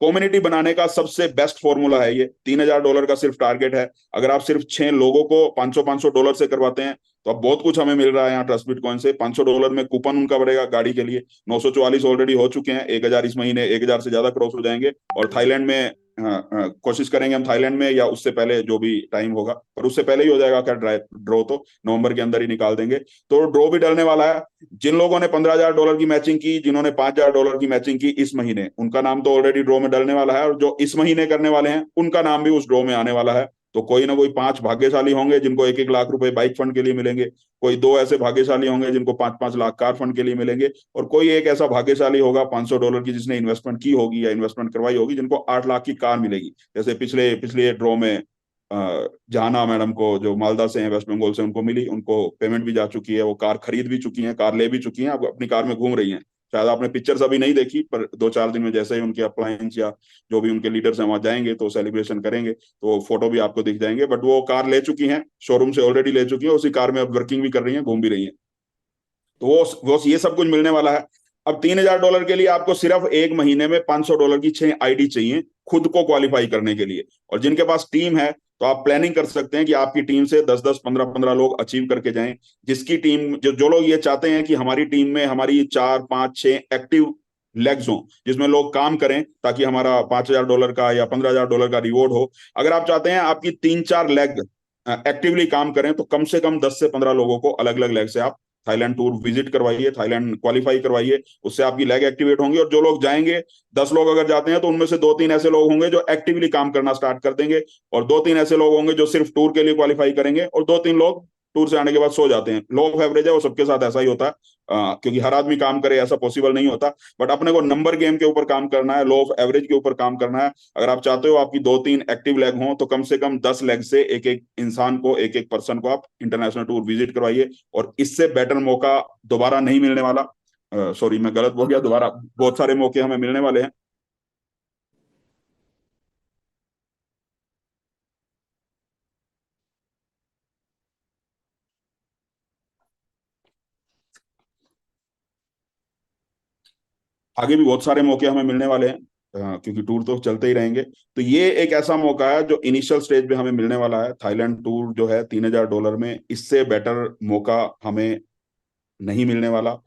कम्युनिटी बनाने का सबसे बेस्ट फॉर्मूला है ये। $3000 का सिर्फ टारगेट है। अगर आप सिर्फ 6 लोगों को $500 से करवाते हैं, तो अब बहुत कुछ हमें मिल रहा है यहाँ ट्रस्ट बिटकॉइन से। $500 में कूपन उनका बढ़ेगा गाड़ी के लिए। 944 ऑलरेडी हो चुके हैं, 1000 इस महीने, 1000 से ज्यादा क्रॉस हो जाएंगे। और थाईलैंड में कोशिश करेंगे हम थाईलैंड में, या उससे पहले जो भी टाइम होगा, पर उससे पहले ही हो जाएगा क्या ड्रॉ, तो नवंबर के अंदर ही निकाल देंगे। तो ड्रॉ भी डलने वाला है। जिन लोगों ने $15,000 की मैचिंग की, जिन्होंने $5,000 की मैचिंग की इस महीने, उनका नाम तो ऑलरेडी ड्रॉ में डलने वाला है, और जो इस महीने करने वाले हैं उनका नाम भी उस ड्रॉ में आने वाला है। तो कोई ना कोई 5 भाग्यशाली होंगे जिनको 1-1 लाख रुपए बाइक फंड के लिए मिलेंगे, कोई 2 ऐसे भाग्यशाली होंगे जिनको 5-5 लाख कार फंड के लिए मिलेंगे, और कोई एक ऐसा भाग्यशाली होगा $500 की जिसने इन्वेस्टमेंट की होगी या इन्वेस्टमेंट करवाई होगी, जिनको 8 लाख की कार मिलेगी। जैसे पिछले पिछले ड्रॉ में जहाना मैडम को, जो मालदा से हैं, वेस्ट बंगाल से, उनको मिली, उनको पेमेंट भी जा चुकी है, वो कार खरीद भी चुकी हैं, कार ले भी चुकी हैं, अब अपनी कार में घूम रही हैं। शायद आपने पिक्चर्स अभी नहीं देखी, पर 2-4 दिन में जैसे ही उनके अप्लायंस या जो भी उनके लीडर्स हैं वहां जाएंगे तो सेलिब्रेशन करेंगे, तो फोटो भी आपको दिख जाएंगे। बट वो कार ले चुकी हैं, शोरूम से ऑलरेडी ले चुकी हैं, उसी कार में अब वर्किंग भी कर रही हैं, घूम भी रही हैं। तो वो ये सब कुछ मिलने वाला है। अब $3,000 के लिए आपको सिर्फ एक महीने में $500 की 6 आईडी चाहिए खुद को क्वालिफाई करने के लिए। और जिनके पास टीम है तो आप प्लानिंग कर सकते हैं कि आपकी टीम से 10-10, 15-15 लोग अचीव करके जाएं। जिसकी टीम, जो लोग ये चाहते हैं कि हमारी टीम में हमारी 4-5-6 एक्टिव लेग्स हों, जिसमें लोग काम करें, ताकि हमारा $5,000 का या $15,000 का रिवॉर्ड हो। अगर आप चाहते हैं आपकी 3-4 लेग एक्टिवली काम करें, तो कम से कम 10 से 15 लोगों को अलग अलग लेग से आप थाईलैंड टूर विजिट करवाइए, थाईलैंड क्वालिफाई करवाइए, उससे आपकी लेग एक्टिवेट होंगी। और जो लोग जाएंगे, 10 लोग अगर जाते हैं, तो उनमें से 2-3 ऐसे लोग होंगे जो एक्टिवली काम करना स्टार्ट कर देंगे, और 2-3 ऐसे लोग होंगे जो सिर्फ टूर के लिए क्वालिफाई करेंगे, और 2-3 लोग टूर से आने के बाद सो जाते हैं। लो ऑफ एवरेज है, वो सबके साथ ऐसा ही होता है, क्योंकि हर आदमी काम करे ऐसा पॉसिबल नहीं होता। बट अपने को नंबर गेम के ऊपर काम करना है, लो ऑफ एवरेज के ऊपर काम करना है। अगर आप चाहते हो आपकी 2-3 एक्टिव लेग हों, तो कम से कम 10 लेग से एक एक इंसान को, एक एक पर्सन को आप इंटरनेशनल टूर विजिट करवाइए। और इससे बेटर मौका दोबारा नहीं मिलने वाला। सॉरी, मैं गलत बोल गया, दोबारा बहुत सारे मौके हमें मिलने वाले हैं। आगे भी बहुत सारे मौके हमें मिलने वाले हैं, क्योंकि टूर तो चलते ही रहेंगे। तो ये एक ऐसा मौका है जो इनिशियल स्टेज पे हमें मिलने वाला है। थाईलैंड टूर जो है $3,000 में, इससे बेटर मौका हमें नहीं मिलने वाला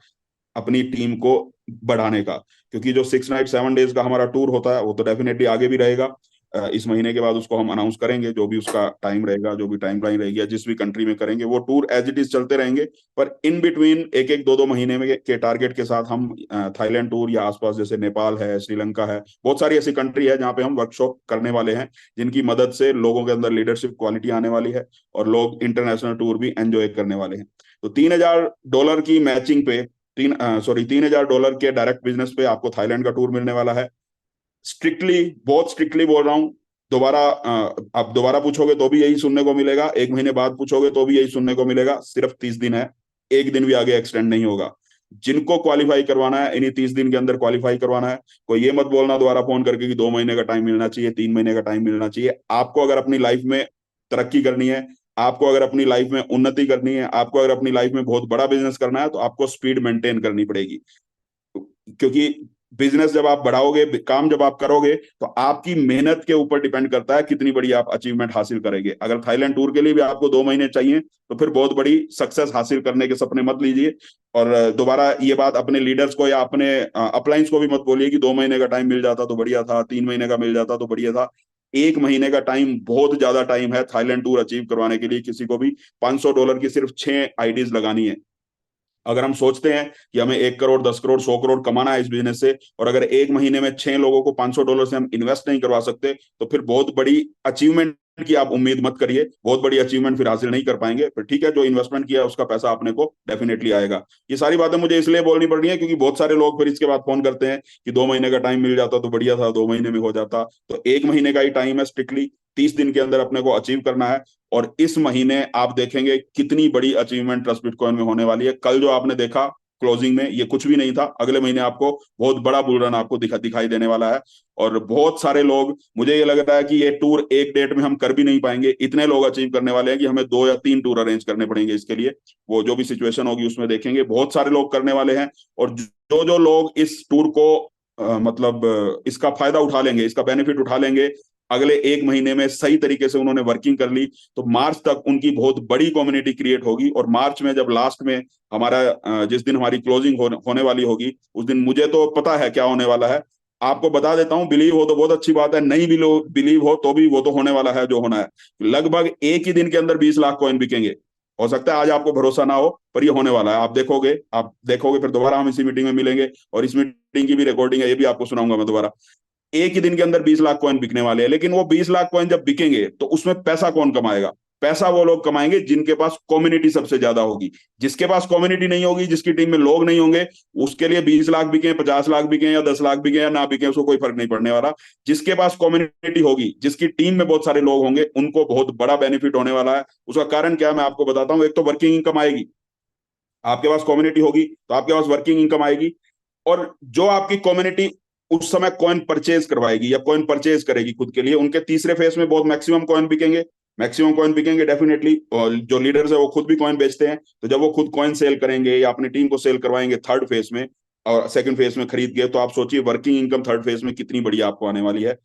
अपनी टीम को बढ़ाने का। क्योंकि जो 6 नाइट 7 डेज का हमारा टूर होता है, वो तो डेफिनेटली आगे भी रहेगा। इस महीने के बाद उसको हम अनाउंस करेंगे, जो भी उसका टाइम रहेगा, जो भी टाइम लाइन रहेगी, या जिस भी कंट्री में करेंगे, वो टूर एज इट इज चलते रहेंगे। पर इन बिटवीन 1-1 2-2 महीने में के टारगेट के साथ हम थाईलैंड टूर या आसपास, जैसे नेपाल है, श्रीलंका है, बहुत सारी ऐसी कंट्री है जहाँ पे हम वर्कशॉप करने वाले हैं, जिनकी मदद से लोगों के अंदर लीडरशिप क्वालिटी आने वाली है, और लोग इंटरनेशनल टूर भी एंजॉय करने वाले हैं। तो $3,000 की मैचिंग पे, $3,000 के डायरेक्ट बिजनेस पे आपको थाईलैंड का टूर मिलने वाला है। स्ट्रिक्टली, बहुत स्ट्रिक्टली बोल रहा हूँ, दोबारा आप दोबारा पूछोगे तो भी यही सुनने को मिलेगा, 1 महीने बाद पूछोगे तो भी यही सुनने को मिलेगा। सिर्फ 30 दिन है, एक दिन भी आगे एक्सटेंड नहीं होगा। जिनको क्वालिफाई करवाना है, इन्हीं 30 दिन के अंदर क्वालिफाई करवाना है। कोई ये मत बोलना दोबारा फोन करके कि 2 महीने का टाइम मिलना चाहिए, 3 महीने का टाइम मिलना चाहिए। आपको अगर अपनी लाइफ में तरक्की करनी है, आपको अगर अपनी लाइफ में उन्नति करनी है, आपको अगर अपनी लाइफ में बहुत बड़ा बिजनेस करना है, तो आपको स्पीड मेंटेन करनी पड़ेगी। क्योंकि बिजनेस जब आप बढ़ाओगे, काम जब आप करोगे, तो आपकी मेहनत के ऊपर डिपेंड करता है कितनी बड़ी आप अचीवमेंट हासिल करेंगे। अगर थाईलैंड टूर के लिए भी आपको 2 महीने चाहिए, तो फिर बहुत बड़ी सक्सेस हासिल करने के सपने मत लीजिए। और दोबारा ये बात अपने लीडर्स को या अपने अपलाइंस को भी मत बोलिए कि 2 महीने का टाइम मिल जाता तो बढ़िया था, 3 महीने का मिल जाता तो बढ़िया था। 1 महीने का टाइम बहुत ज्यादा टाइम है थाईलैंड टूर अचीव करवाने के लिए। किसी को भी $500 की सिर्फ 6 आईडीज लगानी है। अगर हम सोचते हैं कि हमें 1 करोड़, 10 करोड़, 100 करोड़ कमाना है इस बिजनेस से, और अगर एक महीने में 6 लोगों को $500 से हम इन्वेस्ट नहीं करवा सकते, तो फिर बहुत बड़ी अचीवमेंट की आप उम्मीद मत करिए। बहुत बड़ी अचीवमेंट फिर हासिल नहीं कर पाएंगे। फिर ठीक है, जो इन्वेस्टमेंट किया उसका पैसा अपने को डेफिनेटली आएगा। ये सारी बातें मुझे इसलिए बोलनी पड़ रही है क्योंकि बहुत सारे लोग फिर इसके बाद फोन करते हैं कि 2 महीने का टाइम मिल जाता तो बढ़िया था, 2 महीने में हो जाता। तो 1 महीने का ही टाइम है, स्ट्रिक्टली 30 दिन के अंदर अपने को अचीव करना है। और इस महीने आप देखेंगे कितनी बड़ी अचीवमेंट ट्रस्ट बिटकॉइन में होने वाली है। कल जो आपने देखा क्लोजिंग में, ये कुछ भी नहीं था। अगले महीने आपको बहुत बड़ा बुल रन आपको दिखाई देने वाला है। और बहुत सारे लोग, मुझे ये लग रहा है कि ये टूर एक डेट में हम कर भी नहीं पाएंगे। इतने लोग अचीव करने वाले हैं कि हमें 2 या 3 टूर अरेंज करने पड़ेंगे इसके लिए। वो जो भी सिचुएशन होगी उसमें देखेंगे, बहुत सारे लोग करने वाले हैं। और जो जो लोग इस टूर को मतलब इसका फायदा उठा लेंगे, इसका बेनिफिट उठा लेंगे, अगले एक महीने में सही तरीके से उन्होंने वर्किंग कर ली, तो मार्च तक उनकी बहुत बड़ी कम्युनिटी क्रिएट होगी। और मार्च में जब लास्ट में हमारा जिस दिन हमारी क्लोजिंग होने वाली होगी, उस दिन मुझे तो पता है क्या होने वाला है, आपको बता देता हूं। बिलीव हो तो बहुत अच्छी बात है, नहीं भी बिलीव हो तो भी वो तो होने वाला है जो होना है। लगभग एक ही दिन के अंदर 20 लाख कॉइन बिकेंगे। हो सकता है आज आपको भरोसा ना हो, पर ये होने वाला है। आप देखोगे फिर दोबारा हम इसी मीटिंग में मिलेंगे, और इस मीटिंग की भी रिकॉर्डिंग है, ये भी आपको सुनाऊंगा मैं दोबारा। एक ही दिन के अंदर 20 लाख कॉइन बिकने वाले हैं। लेकिन वो 20 लाख कॉइन जब बिकेंगे तो उसमें पैसा कौन कमाएगा? पैसा वो लोग कमाएंगे जिनके पास कम्युनिटी सबसे ज्यादा होगी। जिसके पास कम्युनिटी नहीं होगी, जिसकी टीम में लोग नहीं होंगे, उसके लिए 20 लाख बिके, 50 लाख बिके, या 10 लाख बिके या ना बिके, उसको कोई फर्क नहीं पड़ने वाला। जिसके पास कम्युनिटी होगी, जिसकी टीम में बहुत सारे लोग होंगे, उनको बहुत बड़ा बेनिफिट होने वाला है। उसका कारण क्या है मैं आपको बताता हूँ। एक तो वर्किंग इनकम आएगी, आपके पास कम्युनिटी होगी तो आपके पास वर्किंग इनकम आएगी। और जो आपकी कम्युनिटी उस समय कॉइन परचेज करवाएगी या कॉइन परचेज करेगी खुद के लिए, उनके तीसरे फेज में बहुत मैक्सिमम कॉइन बिकेंगे। मैक्सिमम कॉइन बिकेंगे डेफिनेटली। और जो लीडर्स है वो खुद भी कॉइन बेचते हैं, तो जब वो खुद कॉइन सेल करेंगे या अपनी टीम को सेल करवाएंगे थर्ड फेज में और सेकंड फेज में खरीद के, तो आप सोचिए वर्किंग इनकम थर्ड फेज में कितनी बड़ी आपको आने वाली है।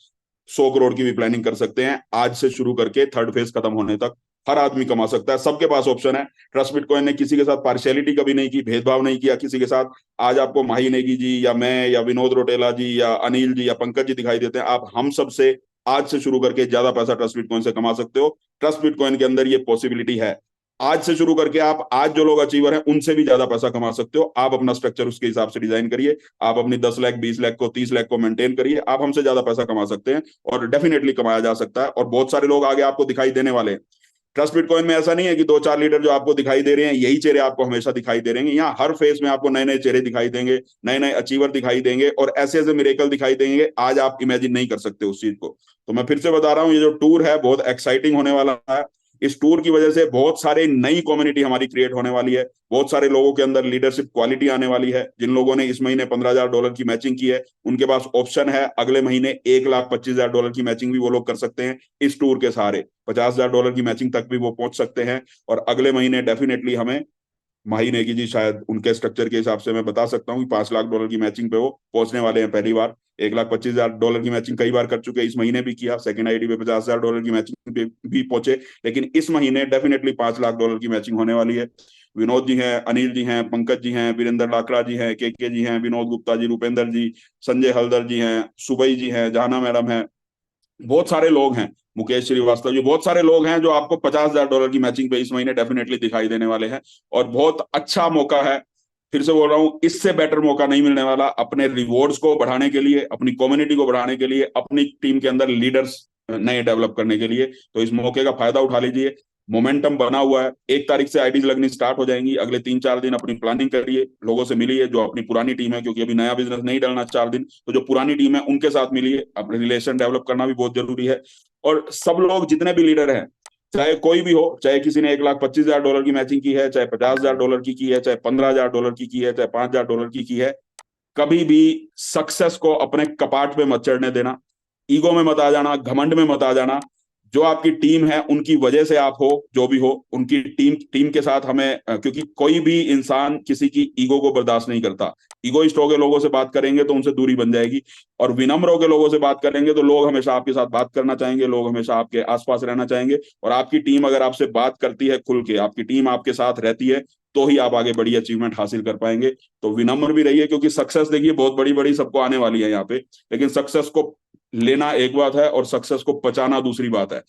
100 करोड़ की भी प्लानिंग कर सकते हैं आज से शुरू करके थर्ड फेज खत्म होने तक। हर आदमी कमा सकता है, सबके पास ऑप्शन है। ट्रस्ट बिटकॉइन ने किसी के साथ पार्शियलिटी कभी नहीं की, भेदभाव नहीं किया किसी के साथ। आज आपको माही नेगी जी या मैं या विनोद रोटेला जी या अनिल जी या पंकज जी दिखाई देते हैं, आप हम सबसे आज से शुरू करके ज्यादा पैसा ट्रस्ट बिटकॉइन से कमा सकते हो। ट्रस्ट बिटकॉइन के अंदर ये पॉसिबिलिटी है। आज से शुरू करके आप आज जो लोग अचीवर हैं उनसे भी ज्यादा पैसा कमा सकते हो। आप अपना स्ट्रक्चर उसके हिसाब से डिजाइन करिए, आप अपनी 10 लाख 20 लाख को 30 लाख को मेंटेन करिए, आप हमसे ज्यादा पैसा कमा सकते हैं। और डेफिनेटली कमाया जा सकता है, और बहुत सारे लोग आगे आपको दिखाई देने वाले हैं। ट्रस्ट बिटकॉइन में ऐसा नहीं है कि दो चार लीडर जो आपको दिखाई दे रहे हैं यही चेहरे आपको हमेशा दिखाई दे रहे हैं। यहाँ हर फेज में आपको नए नए चेहरे दिखाई देंगे, नए नए अचीवर दिखाई देंगे, और ऐसे ऐसे मिरेकल दिखाई देंगे आज आप इमेजिन नहीं कर सकते उस चीज को। तो मैं फिर से बता रहा हूँ, ये जो टूर है बहुत एक्साइटिंग होने वाला है। इस टूर की वजह से बहुत सारे नई कम्युनिटी हमारी क्रिएट होने वाली है। बहुत सारे लोगों के अंदर लीडरशिप क्वालिटी आने वाली है। जिन लोगों ने इस महीने $15,000 की मैचिंग की है, उनके पास ऑप्शन है अगले महीने $1,25,000 की मैचिंग भी वो लोग कर सकते हैं। इस टूर के सहारे $50,000 की मैचिंग तक भी वो पहुंच सकते हैं। और अगले महीने डेफिनेटली हमें माही नेगी जी शायद उनके स्ट्रक्चर के हिसाब से मैं बता सकता हूँ कि $5 लाख की मैचिंग पे वो पहुंचने वाले हैं पहली बार। $1,25,000 की मैचिंग कई बार कर चुके हैं, इस महीने भी किया। सेकंड आईडी पे $50,000 की मैचिंग पे भी पहुंचे, लेकिन इस महीने डेफिनेटली $5 लाख की मैचिंग होने वाली है। विनोद जी हैं, अनिल जी हैं, पंकज जी हैं, वीरेंद्र लाकड़ा जी हैं, के जी हैं, विनोद गुप्ता जी, रूपेंद्र जी, संजय हल्दर जी हैं, सुबई जी हैं, जहाना मैडम हैं, बहुत सारे लोग हैं, मुकेश श्रीवास्तव जी, बहुत सारे लोग हैं जो आपको $50,000 की मैचिंग पे इस महीने डेफिनेटली दिखाई देने वाले हैं। और बहुत अच्छा मौका है। फिर से बोल रहा हूं, इससे बेटर मौका नहीं मिलने वाला अपने रिवॉर्ड्स को बढ़ाने के लिए, अपनी कम्युनिटी को बढ़ाने के लिए, अपनी टीम के अंदर लीडर्स नए डेवलप करने के लिए। तो इस मौके का फायदा उठा लीजिए। मोमेंटम बना हुआ है, 1 तारीख से आईडीज लगनी स्टार्ट हो जाएंगी। अगले 3-4 दिन अपनी प्लानिंग करिए, लोगों से मिलिए जो अपनी पुरानी टीम है, क्योंकि अभी नया बिजनेस नहीं डालना 4 दिन, तो जो पुरानी टीम है उनके साथ मिलिए। अपने रिलेशन डेवलप करना भी बहुत जरूरी है। और सब लोग जितने भी लीडर हैं, चाहे कोई भी हो, चाहे किसी ने $1,25,000 की मैचिंग की है, चाहे $50,000 की है, चाहे $15,000 की है, चाहे $5,000 की है, कभी भी सक्सेस को अपने कपाट पे मत चढ़ने देना। ईगो में मत आ जाना, घमंड में मत आ जाना। जो आपकी टीम है उनकी वजह से आप हो, जो भी हो, उनकी टीम टीम के साथ हमें क्योंकि कोई भी इंसान किसी की ईगो को बर्दाश्त नहीं करता। ईगोइस्ट होकर लोगों से बात करेंगे तो उनसे दूरी बन जाएगी, और विनम्र होकर लोगों से बात करेंगे तो लोग हमेशा आपके साथ बात करना चाहेंगे, लोग हमेशा आपके आसपास रहना चाहेंगे। और आपकी टीम अगर आपसे बात करती है खुल के, आपकी टीम आपके साथ रहती है, तो ही आप आगे बड़ी अचीवमेंट हासिल कर पाएंगे। तो विनम्र भी रहिए, क्योंकि सक्सेस देखिए बहुत बड़ी बड़ी सबको आने वाली है यहाँ पे, लेकिन सक्सेस को लेना एक बात है और सक्सेस को पचाना दूसरी बात है।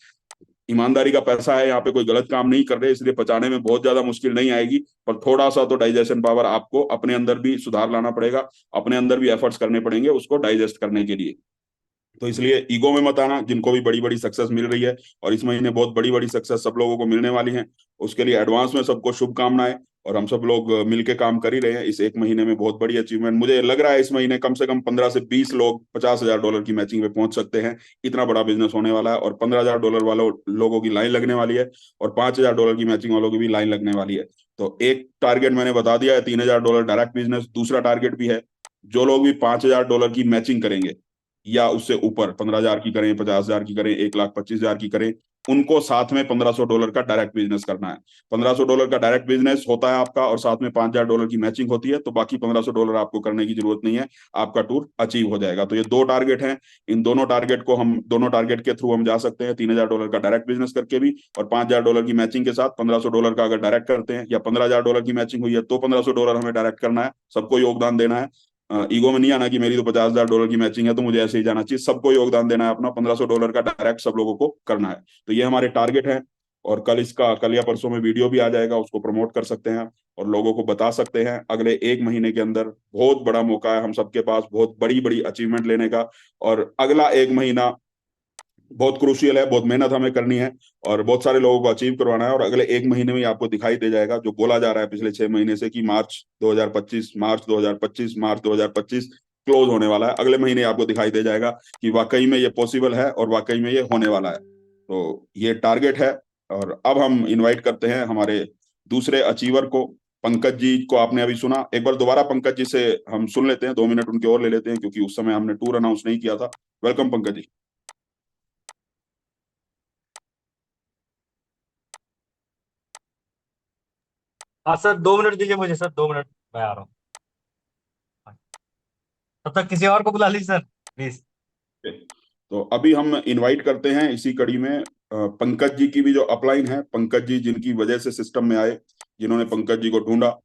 ईमानदारी का पैसा है, यहाँ पे कोई गलत काम नहीं कर रहे, इसलिए पचाने में बहुत ज्यादा मुश्किल नहीं आएगी। पर थोड़ा सा तो डाइजेशन पावर आपको अपने अंदर भी सुधार लाना पड़ेगा, अपने अंदर भी एफर्ट्स करने पड़ेंगे उसको डाइजेस्ट करने के लिए। तो इसलिए ईगो में मत आना। जिनको भी बड़ी बड़ी सक्सेस मिल रही है, और इस महीने बहुत बड़ी बड़ी सक्सेस सब लोगों को मिलने वाली है, उसके लिए एडवांस में सबको शुभकामनाएं। और हम सब लोग मिलके काम कर ही रहे हैं। इस एक महीने में बहुत बड़ी अचीवमेंट मुझे लग रहा है, इस महीने कम से कम 15 से 20 लोग $50,000 की मैचिंग पे पहुंच सकते हैं। इतना बड़ा बिजनेस होने वाला है, और $15,000 वालों लोगों की लाइन लगने वाली है, और $5,000 की मैचिंग वालों की भी लाइन लगने वाली है। तो एक टारगेट मैंने बता दिया है, $3,000 डायरेक्ट बिजनेस। दूसरा टारगेट भी है, जो लोग भी $5,000 की मैचिंग करेंगे, या उससे ऊपर 15,000 की करें, 50,000 की करें, 1,25,000 की करें, उनको साथ में $1,500 का डायरेक्ट बिजनेस करना है। $1,500 का डायरेक्ट बिजनेस होता है आपका, और साथ में $5,000 की मैचिंग होती है, तो बाकी $1,500 आपको करने की जरूरत नहीं है, आपका टूर अचीव हो जाएगा। तो ये दो टारगेट हैं। इन दोनों टारगेट के थ्रू हम जा सकते हैं, $3,000 का डायरेक्ट बिजनेस करके भी, और $5,000 की मैचिंग के साथ। $1,500 का अगर डायरेक्ट करते हैं, या $15,000 की मैचिंग हुई है, तो $1,500 हमें डायरेक्ट करना है, सबको योगदान देना है। ईगो में नहीं आना कि मेरी तो $50,000 की मैचिंग है तो मुझे ऐसे ही जाना चाहिए, सबको योगदान देना है अपना। $1,500 का डायरेक्ट सब लोगों को करना है। तो ये हमारे टारगेट है। और कल या परसों में वीडियो भी आ जाएगा, उसको प्रमोट कर सकते हैं और लोगों को बता सकते हैं। अगले 1 महीने के अंदर बहुत बड़ा मौका है हम सबके पास, बहुत बड़ी बड़ी अचीवमेंट लेने का। और अगला 1 महीना बहुत क्रूशियल है, बहुत मेहनत हमें करनी है, और बहुत सारे लोगों को अचीव करवाना है। और अगले 1 महीने में आपको दिखाई दे जाएगा, जो बोला जा रहा है पिछले 6 महीने से, कि मार्च 2025 क्लोज होने वाला है। अगले महीने आपको दिखाई दे जाएगा कि वाकई में ये पॉसिबल है और वाकई में ये होने वाला है। तो ये टारगेट है। और अब हम इनवाइट करते हैं हमारे दूसरे अचीवर को, पंकज जी को। आपने अभी सुना, एक बार दोबारा पंकज जी से हम सुन लेते हैं, 2 मिनट उनके और ले लेते हैं, क्योंकि उस समय हमने टूर अनाउंस नहीं किया था। वेलकम पंकज जी। हाँ सर, 2 मिनट दीजिए मुझे सर, 2 मिनट मैं आ रहा हूँ। तब तक किसी और को बुला लीजिए सर, प्लीज। तो अभी हम इनवाइट करते हैं इसी कड़ी में पंकज जी की भी, जो अपलाइन है, पंकज जी जिनकी वजह से सिस्टम में आए, जिन्होंने पंकज जी को ढूंढा।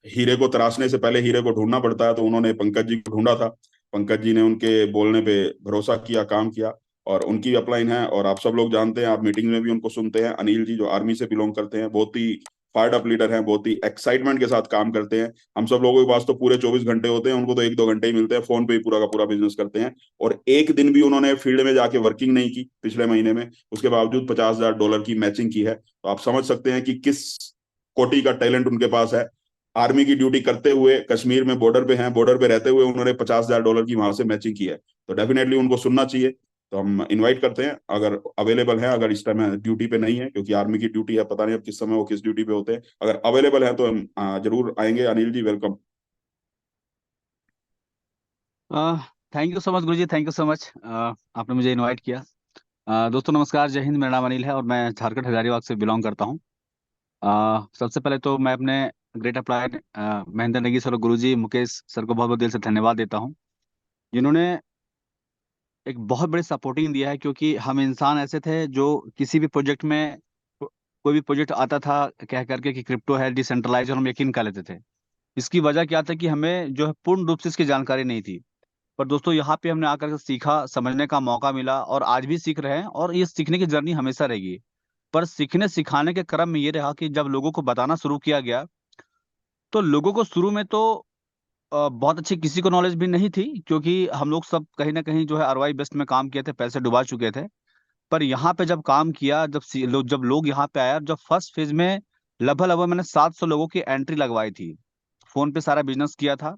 हीरे को तराशने से पहले हीरे को ढूंढना पड़ता है, तो उन्होंने पंकज जी को ढूंढा था। पंकज जी ने उनके बोलने पे भरोसा किया, काम किया, और उनकी अपलाइन है। और आप सब लोग जानते हैं, आप मीटिंग में भी उनको सुनते हैं, अनिल जी जो आर्मी से बिलोंग करते हैं, बहुत ही फायर्ड अप लीडर हैं, बहुत ही एक्साइटमेंट के साथ काम करते हैं। हम सब लोगों के पास तो पूरे 24 घंटे होते हैं, उनको तो 1-2 घंटे ही मिलते हैं, फोन पे ही पूरा का पूरा बिजनेस करते हैं। और एक दिन भी उन्होंने फील्ड में जाके वर्किंग नहीं की पिछले महीने में, उसके बावजूद $50,000 की मैचिंग की है। तो आप समझ सकते हैं कि किस कोटि का टैलेंट उनके पास है। आर्मी की ड्यूटी करते हुए, कश्मीर में बॉर्डर पे हैं, बॉर्डर पे रहते हुए उन्होंने $50,000 की वहां से मैचिंग की है। तो डेफिनेटली उनको सुनना चाहिए। तो हम इनवाइट करते हैं, अगर अवेलेबल है, अगर इस टाइम ड्यूटी पे नहीं है, क्योंकि आर्मी की ड्यूटी है, पता नहीं अब किस समय वो किस ड्यूटी पे होते हैं, अगर अवेलेबल है तो हम जरूर आएंगे। Anil ji welcome. Thank you so much Guru ji, thank you so much. आपने मुझे इनवाइट किया। दोस्तों नमस्कार, जय हिंद। मेरा नाम अनिल है और मैं झारखंड हजारीबाग से बिलोंग करता हूँ। सबसे पहले तो मैं अपने great applied Mahendra Negi sir, गुरु जी, मुकेश सर को बहुत बहुत दिल से धन्यवाद देता हूँ, जिन्होंने एक बहुत बड़ी सपोर्टिंग दिया है। क्योंकि हम इंसान ऐसे थे जो किसी भी प्रोजेक्ट में, कोई भी प्रोजेक्ट आता था कह करके कि क्रिप्टो है, डिसेंट्रलाइज, और हम यकीन कर लेते थे। इसकी वजह क्या था कि हमें जो है पूर्ण रूप से इसकी जानकारी नहीं थी। पर दोस्तों यहाँ पे हमने आकर के सीखा, समझने का मौका मिला, और आज भी सीख रहे हैं, और ये सीखने की जर्नी हमेशा रहेगी। पर सीखने सिखाने के क्रम में ये रहा कि जब लोगों को बताना शुरू किया गया, तो लोगों को शुरू में तो बहुत अच्छी किसी को नॉलेज भी नहीं थी, क्योंकि हम लोग सब कहीं ना कहीं जो है आरवाई बेस्ट में काम किए थे, पैसे डुबा चुके थे। पर यहाँ पे जब काम किया, जब लोग यहाँ पे आया, जब फर्स्ट फेज में लगभग लगभग मैंने 700 लोगों की एंट्री लगवाई थी। फोन पे सारा बिजनेस किया था,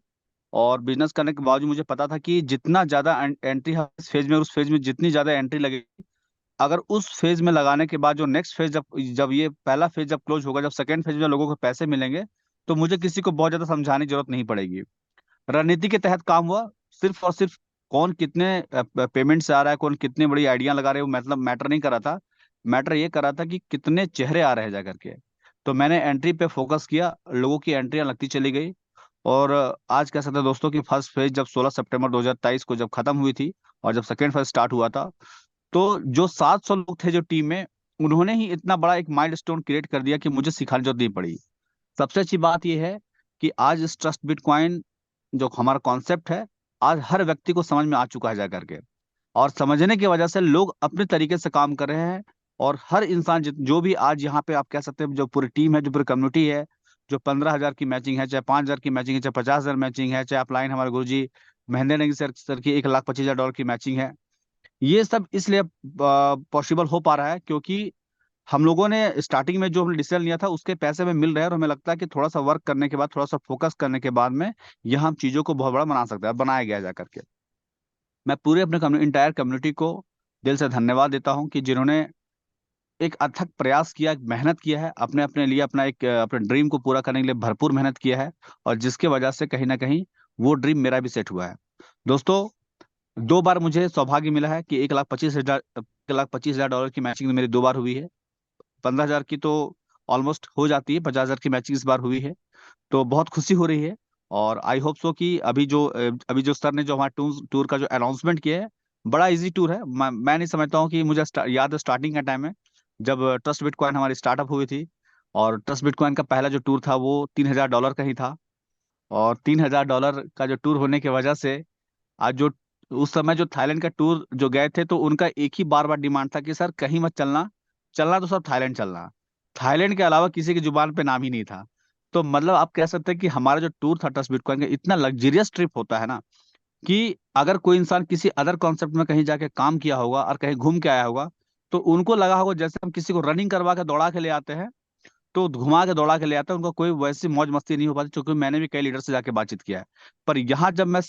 और बिजनेस करने के बावजूद मुझे पता था कि जितना ज्यादा एंट्री है इस फेज में, उस फेज में जितनी ज्यादा एंट्री लगेगी, अगर उस फेज में लगाने के बाद जो नेक्स्ट फेज, जब जब ये पहला फेज जब क्लोज होगा, जब सेकंड फेज में लोगों को पैसे मिलेंगे, तो मुझे किसी को बहुत ज्यादा समझाने की जरूरत नहीं पड़ेगी। रणनीति के तहत काम हुआ। सिर्फ और सिर्फ कौन कितने पेमेंट से आ रहा है, कौन कितनी बड़ी आइडिया लगा रहे हैं, वो मतलब मैटर नहीं कर रहा था। मैटर ये कर रहा था कि कितने चेहरे आ रहे हैं जा करके। तो मैंने एंट्री पे फोकस किया, लोगों की एंट्रियां लगती चली गई। और आज कह सकते हैं दोस्तों कि फर्स्ट फेज जब 16 सितंबर 2023 को जब खत्म हुई थी, और जब सेकेंड फेज स्टार्ट हुआ था, तो जो 700 लोग थे जो टीम में, उन्होंने ही इतना बड़ा एक माइलस्टोन क्रिएट कर दिया कि मुझे सिखाने की जरूरत नहीं पड़ी। सबसे अच्छी बात यह है कि आज इस ट्रस्ट बिटकॉइन जो हमारा कॉन्सेप्ट है, आज हर व्यक्ति को समझ में आ चुका है जा करके। और समझने की वजह से लोग अपने तरीके से काम कर रहे हैं। और हर इंसान जो भी आज यहाँ पे आप कह सकते हैं, जो पूरी टीम है, जो पूरी कम्युनिटी है, जो 15,000 की मैचिंग है, चाहे 5,000 की मैचिंग है, चाहे 50,000 मैचिंग है, चाहे अपलाइन हमारे गुरु जी महेंद्र नेगी सर की 1,25,000 की मैचिंग है, ये सब इसलिए पॉसिबल हो पा रहा है क्योंकि हम लोगों ने स्टार्टिंग में जो हमने डिसीजन लिया था उसके पैसे में मिल रहे हैं। और हमें लगता है कि थोड़ा सा वर्क करने के बाद, थोड़ा सा फोकस करने के बाद में, यह हम चीजों को बहुत बड़ा बना सकते हैं, बनाया गया जा करके। मैं पूरे अपने इंटायर कम्युनिटी को दिल से धन्यवाद देता हूं कि जिन्होंने एक अथक प्रयास किया, एक मेहनत किया है, अपने अपने लिए अपना एक अपने ड्रीम को पूरा करने के लिए भरपूर मेहनत किया है, और जिसके वजह से कहीं ना कहीं वो ड्रीम मेरा भी सेट हुआ है। दोस्तों, 2 बार मुझे सौभाग्य मिला है कि 1,25,000 की मैचिंग मेरी 2 बार हुई है। 15,000 की तो ऑलमोस्ट हो जाती है, 50,000 की मैचिंग इस बार हुई है। तो बहुत खुशी हो रही है। और आई होप सो कि अभी जो सर ने जो हमारा टूर टूर का जो अनाउंसमेंट किया है, बड़ा इजी टूर है। मैं नहीं समझता हूँ कि मुझे याद है स्टार्टिंग का टाइम में जब ट्रस्ट बिटकॉइन हमारी स्टार्टअप हुई थी, और ट्रस्ट बिटकॉइन का पहला जो टूर था वो $3,000 का ही था। और $3,000 का जो टूर होने की वजह से आज जो उस समय जो थाईलैंड का टूर जो गए थे, तो उनका एक ही बार बार डिमांड था कि सर कहीं मत चलना, चलना तो सब थाईलैंड चलना। थाईलैंड के अलावा किसी की जुबान पे नाम ही नहीं था। तो मतलब आप कह सकते हैं कि हमारा जो टूर था ट्रस्ट बिटकॉइन का, इतना लग्जरियस ट्रिप होता है ना, कि अगर कोई इंसान किसी अदर कॉन्सेप्ट में कहीं जाके काम किया होगा और कहीं घूम के आया होगा, तो उनको लगा होगा जैसे हम किसी को रनिंग करवा के दौड़ा के ले आते हैं, तो घुमा के दौड़ा के ले आता है, उनका कोई वैसी मौज मस्ती नहीं हो पाती। क्योंकि मैंने भी कई लीडर से जाके बातचीत किया है। पर यहाँ जब मैं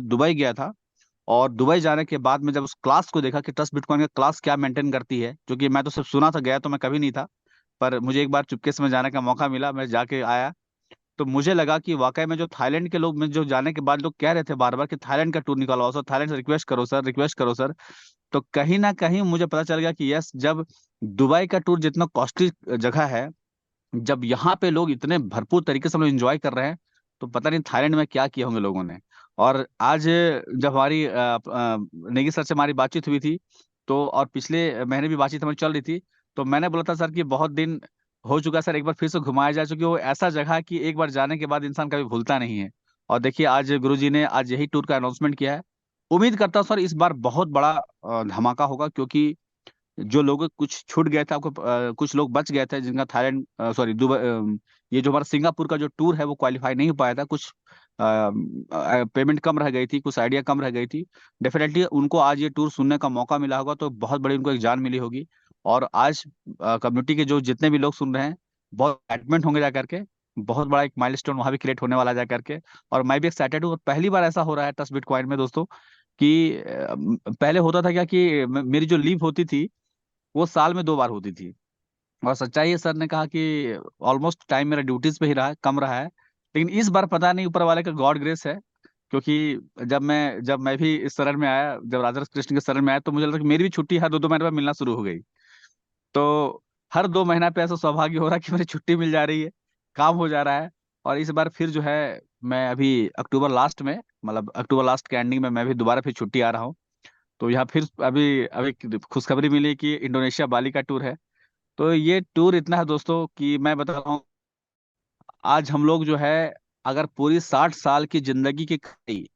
दुबई गया था, और दुबई जाने के बाद में जब उस क्लास को देखा कि ट्रस्ट बिटकॉइन का क्लास क्या मेंटेन करती है, जो कि मैं तो सिर्फ सुना था, गया तो मैं कभी नहीं था। पर मुझे एक बार चुपके से में जाने का मौका मिला, मैं जाके आया। तो मुझे लगा कि वाकई में जो थाईलैंड के लोग में जो जाने के बाद लोग कह रहे थे बार बार कि थाईलैंड का टूर निकालवाओ सर, थाईलैंड से रिक्वेस्ट करो सर, रिक्वेस्ट करो सर। तो कहीं ना कहीं मुझे पता चल गया कि यस, जब दुबई का टूर जितना कॉस्टली जगह है, जब यहाँ पे लोग इतने भरपूर तरीके से हम लोग एंजॉय कर रहे हैं, तो पता नहीं थाईलैंड में क्या किए होंगे लोगों ने। और आज जब हमारी नेगी सर से हमारी बातचीत हुई थी, तो और पिछले महीने भी बातचीत हमारी चल रही थी, तो मैंने बोला था सर कि बहुत दिन हो चुका है सर, एक बार फिर से घुमाया जाए, क्योंकि वो ऐसा जगह है कि एक बार जाने के बाद इंसान कभी भूलता नहीं है। और देखिए आज गुरुजी ने आज यही टूर का अनाउंसमेंट किया है। उम्मीद करता हूँ सर इस बार बहुत बड़ा धमाका होगा, क्योंकि जो लोग कुछ छूट गए थे आपको, कुछ लोग बच गए थे जिनका थाईलैंड, सॉरी दुबई, ये जो हमारा सिंगापुर का जो टूर है वो क्वालिफाई नहीं हो पाया था। कुछ पेमेंट कम रह गई थी, कुछ आइडिया कम रह गई थी। डेफिनेटली उनको आज ये टूर सुनने का मौका मिला होगा, तो बहुत बड़ी उनको एक जान मिली होगी। और आज कम्युनिटी के जो जितने भी लोग सुन रहे हैं, बहुत एक्साइटमेंट होंगे जा करके। बहुत बड़ा एक माइलस्टोन वहां भी क्रिएट होने वाला है जा करके। और मैं भी एक्साइटेड हूँ, और पहली बार ऐसा हो रहा है ट्रस्ट बिटकॉइन में दोस्तों, कि पहले होता था क्या कि मेरी जो लीव होती थी वो साल में 2 बार होती थी। और सच्चाई है, सर ने कहा कि ऑलमोस्ट टाइम मेरा ड्यूटीज पे ही रहा है, कम रहा है। लेकिन इस बार पता नहीं ऊपर वाले का गॉड ग्रेस है, क्योंकि जब मैं भी इस शरण में आया, जब राधा कृष्ण के शरण में आया, तो मुझे लगा कि मेरी भी छुट्टी हर 2-2 महीने में मिलना शुरू हो गई। तो हर 2 महीना पे ऐसा सौभाग्य हो रहा है कि मेरी छुट्टी मिल जा रही है, काम हो जा रहा है। और इस बार फिर जो है, मैं अभी अक्टूबर लास्ट में, मतलब अक्टूबर लास्ट के एंडिंग में मैं भी दोबारा फिर छुट्टी आ रहा हूँ। तो यहाँ फिर अभी अभी खुशखबरी मिली कि इंडोनेशिया बाली का टूर है। तो ये टूर इतना है दोस्तों कि मैं बता रहा हूँ, आज हम लोग जो है, अगर पूरी 60 साल की जिंदगी की कमाई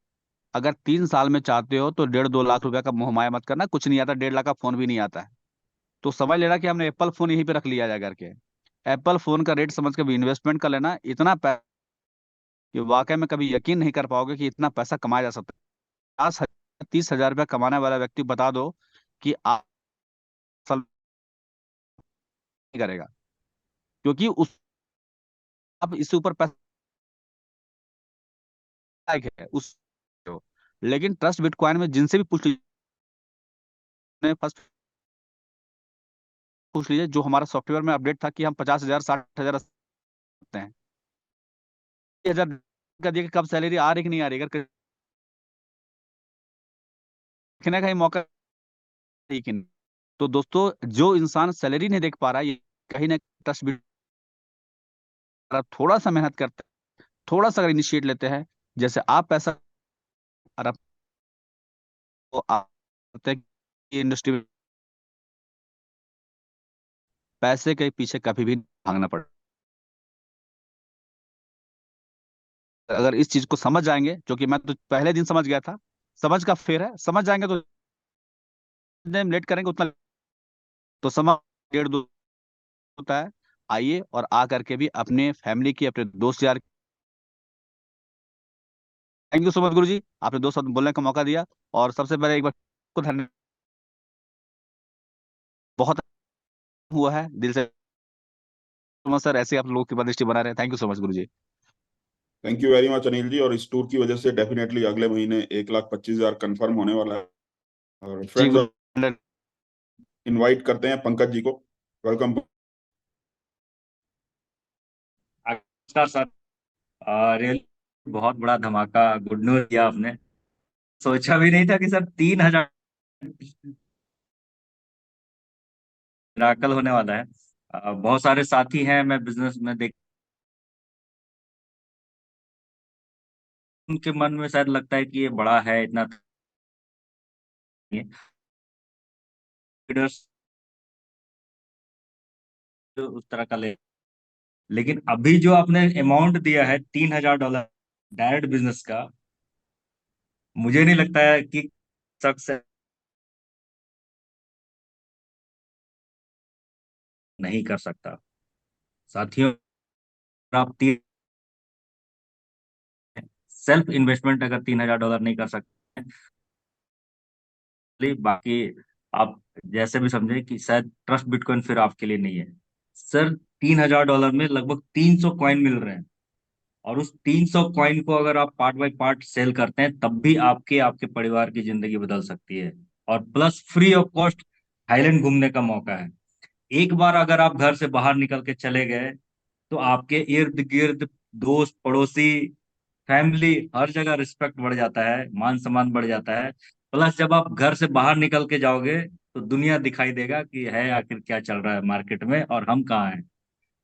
अगर 3 साल में चाहते हो, तो 1.5-2 लाख रुपया का मोह माया मत करना। कुछ नहीं आता, 1.5 लाख का फोन भी नहीं आता है। तो समझ लेना कि हमने एप्पल फोन यहीं पे रख लिया जा करके। एप्पल फोन का रेट समझ के भी इन्वेस्टमेंट कर लेना, इतना पैसा कि वाकई में कभी यकीन नहीं कर पाओगे कि इतना पैसा कमाया जा सकता है। 50,000 30,000 रुपया कमाने वाला व्यक्ति बता दो कि आप साल नहीं करेगा, क्योंकि उस अब इससे ऊपर पैसा है उस। लेकिन ट्रस्ट बिटकॉइन में जिनसे भी फर्स्ट पूछ लीजिए, जो हमारा सॉफ्टवेयर में अपडेट था कि हम 50,000 60,000 सकते हैं, 10,000 का दिया कि कब सैलरी आ रही कि नहीं आ रही, अगर देखने का ही मौका नहीं कि नहीं। तो दोस्तों, जो इंसान सैलरी नहीं देख पा रहा है, ये कहीं ना ट्रस्ट बिट थोड़ा सा मेहनत करते हैं, थोड़ा सा अगर इनिशिएट लेते हैं, जैसे आप पैसा, और आप इंडस्ट्री में पैसे के पीछे कभी भी भागना पड़े। अगर इस चीज को समझ जाएंगे, जो कि मैं तो पहले दिन समझ गया था, समझ का फेर है, समझ जाएंगे तो जितने हम लेट करेंगे उतना, तो समय 1.5-2 होता है। आइए और आ करके भी अपने फैमिली की, अपने दोस्त यार, thank you so much Guru जी, आपने 2 शब्द बोलने का मौका दिया। और सबसे पहले एक बार को धन्यवाद, बहुत हुआ है दिल से। सर ऐसे आप लोगों की दृष्टि बना रहे हैं, thank you so much Guru ji. Thank you very much Anil ji. और इस टूर की वजह से डेफिनेटली अगले महीने 1,25,000 कंफर्म होने वाला है। और जी फ्रेंड्स, गुरु। इनवाइट करते हैं पंकज जी को। वेलकम। नमस्कार सर। रियल बहुत बड़ा धमाका गुड न्यूज दिया आपने। सोचा भी नहीं था कि सर 3,000 मिराकल होने वाला है। बहुत सारे साथी हैं, मैं बिजनेस में देख, उनके मन में शायद लगता है कि ये बड़ा है, इतना लीडर्स उस तरह का ले, लेकिन अभी जो आपने अमाउंट दिया है $3,000 डायरेक्ट बिजनेस का, मुझे नहीं लगता है कि शख्स नहीं कर सकता। साथियों, आप सेल्फ इन्वेस्टमेंट अगर $3,000 नहीं कर सकते, बाकी आप जैसे भी समझे कि शायद ट्रस्ट बिटकॉइन फिर आपके लिए नहीं है। सर, $3,000 में लगभग 300 कॉइन मिल रहे हैं, और उस 300 कॉइन को अगर आप पार्ट बाय पार्ट सेल करते हैं, तब भी आपके आपके परिवार की जिंदगी बदल सकती है। और plus free of cost Thailand घूमने का मौका है। एक बार अगर आप घर से बाहर निकल के चले गए, तो आपके इर्द गिर्द दोस्त, पड़ोसी, फैमिली, हर जगह रिस्पेक्ट बढ़ जाता है, मान सम्मान बढ़ जाता है। प्लस जब आप घर से बाहर निकल के जाओगे, तो दुनिया दिखाई देगा कि है आखिर क्या चल रहा है मार्केट में और हम कहाँ हैं।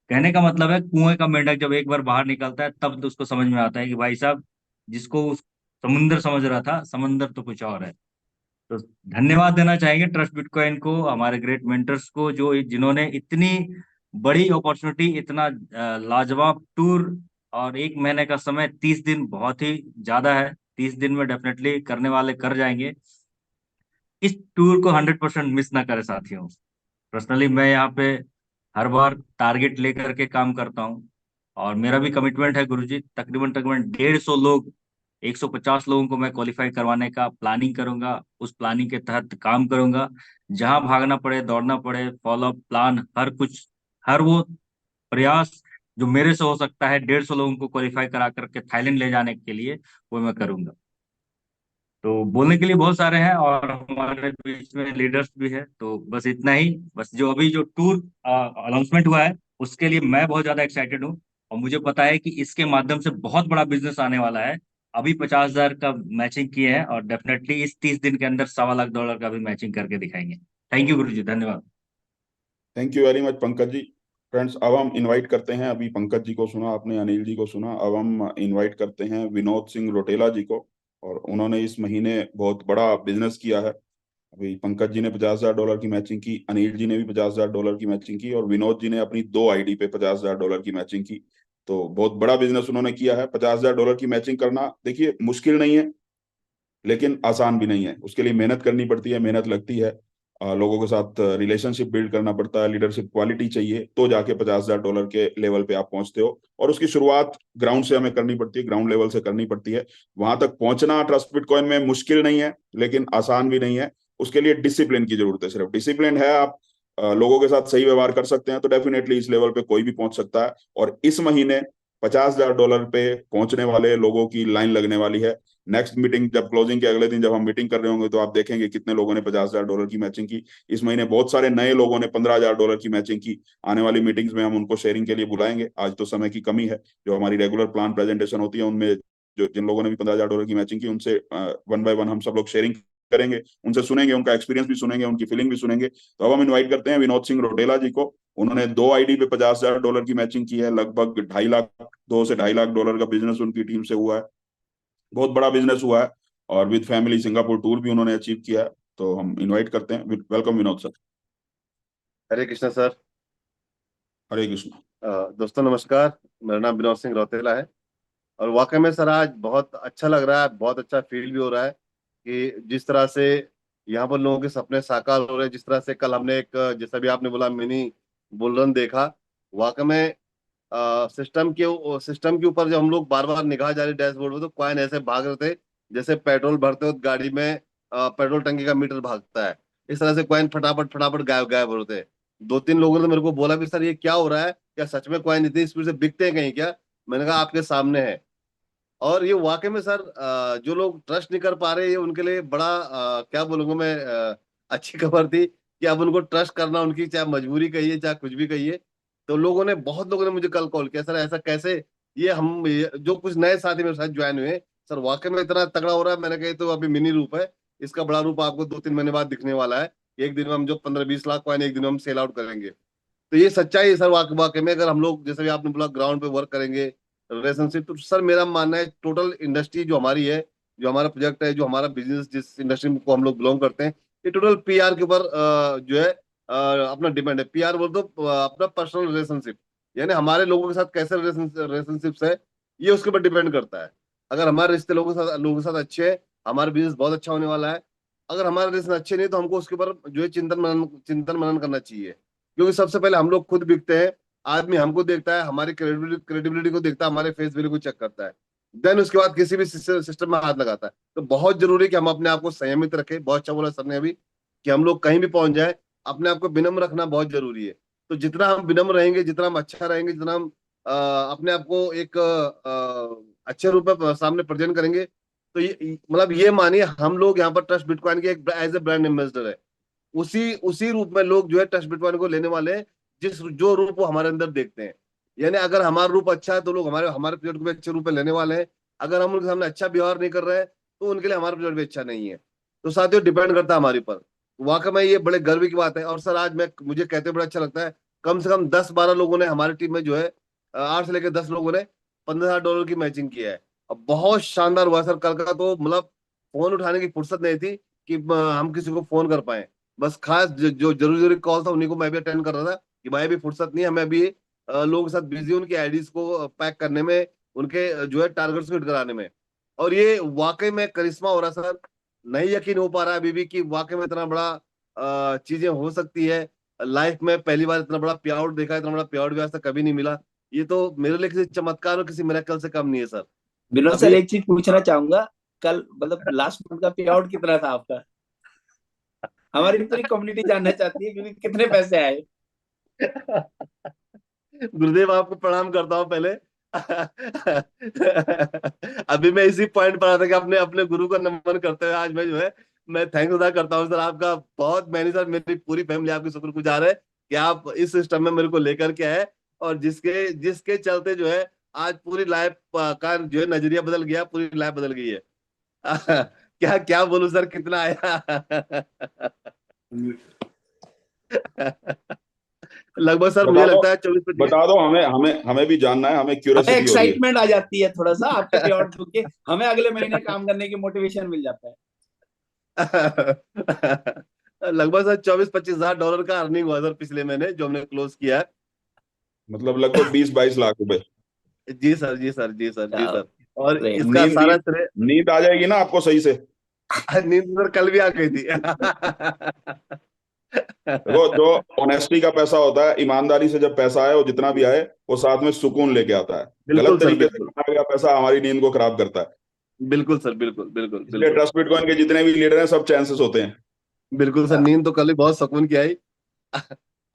कहने का मतलब है, कुएं का मेंढक जब एक बार बाहर निकलता है, तब तो उसको समझ में आता है कि भाई साहब, जिसको उस समुंदर समझ रहा था, समंदर तो कुछ और है। तो धन्यवाद देना चाहेंगे ट्रस्ट बिटकॉइन को, हमारे ग्रेट मेंटर्स को, जो जिन्होंने इतनी बड़ी अपॉर्चुनिटी, इतना लाजवाब टूर, और 1 महीने का समय, 30 दिन बहुत ही ज्यादा है, 30 दिन में डेफिनेटली करने वाले कर जाएंगे। इस टूर को 100% मिस ना करें साथियों। पर्सनली मैं यहाँ पे हर बार टारगेट लेकर के काम करता हूँ, और मेरा भी कमिटमेंट है गुरुजी, तकरीबन तकरीबन 150 लोग, 150 लोगों को मैं क्वालिफाई करवाने का प्लानिंग करूंगा। उस प्लानिंग के तहत काम करूंगा। जहां भागना पड़े, दौड़ना पड़े, फॉलो अप प्लान, हर कुछ, हर वो प्रयास जो मेरे से हो सकता है 150 लोगों को क्वालिफाई करा करके थाईलैंड ले जाने के लिए, वो मैं करूंगा। तो बोलने के लिए बहुत सारे हैं, और हमारे बीच में लीडर्स भी है, तो बस इतना ही। बस जो अभी जो टूर अनाउंसमेंट हुआ है, उसके लिए मैं बहुत ज्यादा एक्साइटेड हूँ, और मुझे पता है कि इसके माध्यम से बहुत बड़ा बिजनेस आने वाला है। अभी 50,000 का मैचिंग किए हैं, और डेफिनेटली इस 30 दिन के अंदर $1.25 लाख का भी मैचिंग करके दिखाएंगे। थैंक यू गुरु जी, धन्यवाद। Thank you very much Pankaj ji. Friends, अब हम इनवाइट करते हैं, अभी पंकज जी को सुना आपने, अनिल जी को सुना, अब हम इनवाइट करते हैं विनोद सिंह रोटेला जी को। और उन्होंने इस महीने बहुत बड़ा बिजनेस किया है। अभी पंकज जी ने $50,000 की मैचिंग की, अनिल जी ने भी $50,000 की मैचिंग की, और विनोद जी ने अपनी 2 आईडी पे $50,000 की मैचिंग की। तो बहुत बड़ा बिजनेस उन्होंने किया है। $50,000 की मैचिंग करना, देखिए, मुश्किल नहीं है, लेकिन आसान भी नहीं है। उसके लिए मेहनत करनी पड़ती है, मेहनत लगती है। लोगों के साथ रिलेशनशिप बिल्ड करना पड़ता है, लीडरशिप क्वालिटी चाहिए, तो जाके $50,000 के लेवल पे आप पहुंचते हो। और उसकी शुरुआत ग्राउंड से हमें करनी पड़ती है, ग्राउंड लेवल से करनी पड़ती है। वहां तक पहुंचना ट्रस्ट बिटकॉइन में मुश्किल नहीं है, लेकिन आसान भी नहीं है। उसके लिए डिसिप्लिन की जरूरत है। सिर्फ डिसिप्लिन है, आप लोगों के साथ सही व्यवहार कर सकते हैं, तो डेफिनेटली इस लेवल पे कोई भी पहुंच सकता है। और इस महीने $50,000 पे पहुंचने वाले लोगों की लाइन लगने वाली है। नेक्स्ट मीटिंग, जब क्लोजिंग के अगले दिन जब हम मीटिंग कर रहे होंगे, तो आप देखेंगे कितने लोगों ने $50,000 की मैचिंग की। इस महीने बहुत सारे नए लोगों ने $15,000 की मैचिंग की। आने वाली मीटिंग्स में हम उनको शेयरिंग के लिए बुलाएंगे। आज तो समय की कमी है, जो हमारी रेगुलर प्लान प्रेजेंटेशन होती है उनमें जो जिन लोगों ने भी $15,000 की मैचिंग की, उनसे 1 बाय 1 हम सब लोग शेयरिंग करेंगे, उनसे सुनेंगे, उनका एक्सपीरियंस भी सुनेंगे, उनकी फीलिंग भी सुनेंगे। तो अब हम इन्वाइट करते हैं विनोद सिंह रोटेला जी को। उन्होंने 2 आईडी पे $50,000 की मैचिंग की है। लगभग 2.5 लाख, 2 से 2.5 लाख डॉलर का बिजनेस उनकी टीम से हुआ है। बहुत बड़ा बिजनेस हुआ है। और विद फैमिली सिंगापुर टूर भी उन्होंने अचीव किया है। तो हम इनवाइट करते हैं, welcome Vinod sir. Hare Krishna sir. हरे कृष्ण। दोस्तों नमस्कार। मेरा नाम विनोद सिंह रौतेला है। और वाकई में सर आज बहुत अच्छा लग रहा है, बहुत अच्छा फील भी हो रहा है कि जिस तरह से यहाँ पर लोगों के सपने साकार हो रहे हैं। जिस तरह से कल हमने एक, जैसा भी आपने बोला, मिनी बुल रन देखा। वाकई में सिस्टम के ऊपर जब हम लोग बार बार निगाह जा रही डैशबोर्ड में, तो कॉइन ऐसे भाग रहे थे जैसे पेट्रोल भरते हो गाड़ी में पेट्रोल टंकी का मीटर भागता है। इस तरह से कॉइन फटाफट फटाफट गायब गायब हो रहे थे। 2-3 लोगों ने मेरे को बोला भी, सर ये क्या हो रहा है, क्या सच में कॉइन इतनी स्पीड से बिकते हैं कहीं क्या? मैंने कहा आपके सामने है। और ये वाकई में सर, जो लोग ट्रस्ट नहीं कर पा रहे, ये उनके लिए बड़ा क्या बोलूंगा मैं, अच्छी खबर थी कि अब उनको ट्रस्ट करना, उनकी चाहे मजबूरी कहिए चाहे कुछ भी कहिए। तो बहुत लोगों ने मुझे कल कॉल किया, सर ऐसा कैसे? जो कुछ नए साथी मेरे साथ ज्वाइन हुए, सर वाकई में इतना तगड़ा हो रहा है। मैंने कहा तो अभी मिनी रूप है, इसका बड़ा रूप आपको 2-3 महीने बाद दिखने वाला है। एक दिन में हम जो 15-20 लाख कॉइन एक दिन में हम सेल आउट करेंगे। तो ये सच्चाई है सर। वाकई में अगर हम लोग जैसे भी आपने बोला ग्राउंड पे वर्क करेंगे, रिलेशनशिप, तो सर मेरा मानना है टोटल इंडस्ट्री जो हमारी है, जो हमारा प्रोजेक्ट है, जो हमारा बिजनेस जिस इंडस्ट्री को हम लोग बिलोंग करते हैं, ये टोटल पीआर के ऊपर जो है अपना डिपेंड है। पीआर बोल तो अपना पर्सनल रिलेशनशिप, यानी हमारे लोगों के साथ कैसे रिलेशनशिप्स है, ये उसके ऊपर डिपेंड करता है। अगर हमारे रिश्ते लोगों के साथ अच्छे हैं, हमारा बिजनेस बहुत अच्छा होने वाला है। अगर हमारे रिश्ते अच्छे नहीं तो हमको उसके ऊपर जो है चिंतन मनन करना चाहिए। क्योंकि सबसे पहले हम लोग खुद बिकते हैं, आदमी हमको देखता है, हमारी क्रेडिबिलिटी को देखता है, हमारे फेस वैल्यू को चेक करता है, देन उसके बाद किसी भी सिस्टम में हाथ लगाता है। तो बहुत जरूरी है कि हम अपने आप को संयमित रखें। बहुत अच्छा बोला सर ने अभी कि हम लोग कहीं भी पहुंच जाए, अपने आप को विनम्र रखना बहुत जरूरी है। तो जितना हम विनम्र रहेंगे, जितना हम अच्छा रहेंगे, जितना हम अपने आप को एक अच्छे रूप में सामने प्रेजेंट करेंगे, तो ये मतलब ये मानिए हम लोग यहाँ पर ट्रस्ट बिटकॉइन के एक एज ए ब्रांड एम्बेसडर है। उसी उसी रूप में लोग जो है ट्रस्ट बिटकॉइन को लेने वाले हैं, जिस जो रूप वो हमारे अंदर देखते हैं। यानी अगर हमारा रूप अच्छा है तो लोग हमारे हमारे प्रोजेक्ट को भी अच्छे रूप में लेने वाले हैं। अगर हम उनके सामने अच्छा व्यवहार नहीं कर रहे हैं तो उनके लिए हमारा प्रोजेक्ट भी अच्छा नहीं है। तो साथियों डिपेंड करता है हमारे पर। वाकई में ये बड़े गर्व की बात है। और सर आज मैं मुझे कहते हुए बड़ा अच्छा लगता है, कम से कम 10-12 लोगों ने हमारी टीम में जो है 8 से लेकर 10 लोगों ने $15,000 की मैचिंग किया है। अब बहुत शानदार हुआ सर कल का, तो मतलब फोन उठाने की फुर्सत नहीं थी कि हम किसी को फोन कर पाए। बस खास जो जरूरी जरूरी कॉल था उन्हीं को मैं भी अटेंड कर रहा था कि भाई अभी फुर्सत नहीं है, हमें अभी लोगों के साथ बिजी, उनकी आईडीज को पैक करने में, उनके जो है टारगेट्स को हिट कराने में। और ये वाकई में करिश्मा हो रहा सर। नहीं यकीन हो पा रहा है अभी भी कि वाकई में इतना बड़ा चीजें हो सकती है। लाइफ में पहली बार इतना बड़ा पे आउट देखा, इतना बड़ा पे आउट भी आज तक कभी नहीं मिला। ये तो मेरे लिए किसी चमत्कार और किसी मिरेकल से कम नहीं है सर। विनोद सर अभी एक चीज पूछना चाहूंगा, कल मतलब लास्ट मंथ का पे आउट कितना था आपका? हमारी पूरी कम्युनिटी जानना चाहती है क्योंकि कितने पैसे आए। गुरुदेव आपको प्रणाम करता हूँ पहले। अभी मैं इसी पॉइंट पर आ था कि अपने अपने गुरु का नमन करते हुए आज मैं जो है मैं थैंक अदा करता हूँ सर आपका। बहुत मैंने सर मेरी पूरी फैमिली आपकी शुक्रगुजार है कि आप इस सिस्टम में मेरे को लेकर के आए, और जिसके जिसके चलते जो है आज पूरी लाइफ का जो है नजरिया बदल गया, पूरी लाइफ बदल गई है। क्या क्या बोलूं सर, कितना आया। लगभग सर मुझे बता दो, लगता है 24-25। बता दो, हमें हमें हमें भी जानना है, हमें हमें क्यूरियोसिटी हो रही है। एक्साइटमेंट आ जाती है थोड़ा सा आपके पे आउट के, हमें अगले महीने काम करने की मोटिवेशन मिल जाता है। लगभग सर $24-25 का अर्निंग हुआ सर पिछले महीने जो हमने क्लोज किया है। मतलब लगभग 20-22 लाख रुपए। जी सर, जी सर, जी सर, जी सर। और ग्रेट। इसका नींद सारा नींद श्रेय नींद आ जाएगी ना आपको सही से? नींद सर कल भी आ गई थी। देखो, जो ऑनेस्टी का पैसा होता है, ईमानदारी से जब पैसा आए, वो जितना भी आए, वो साथ में सुकून लेके आता है। बिल्कुल गलत सर, तरीके से बिल्कुल कमाया गया पैसा हमारी नींद को खराब करता है। बिल्कुल सर, बिल्कुल बिल्कुल इसलिए बिल्कुल ट्रस्ट बिटकॉइन के जितने भी लीडर हैं, सब चांसेस होते हैं। बिल्कुल सर। नींद तो कल भी बहुत सुकून की आई।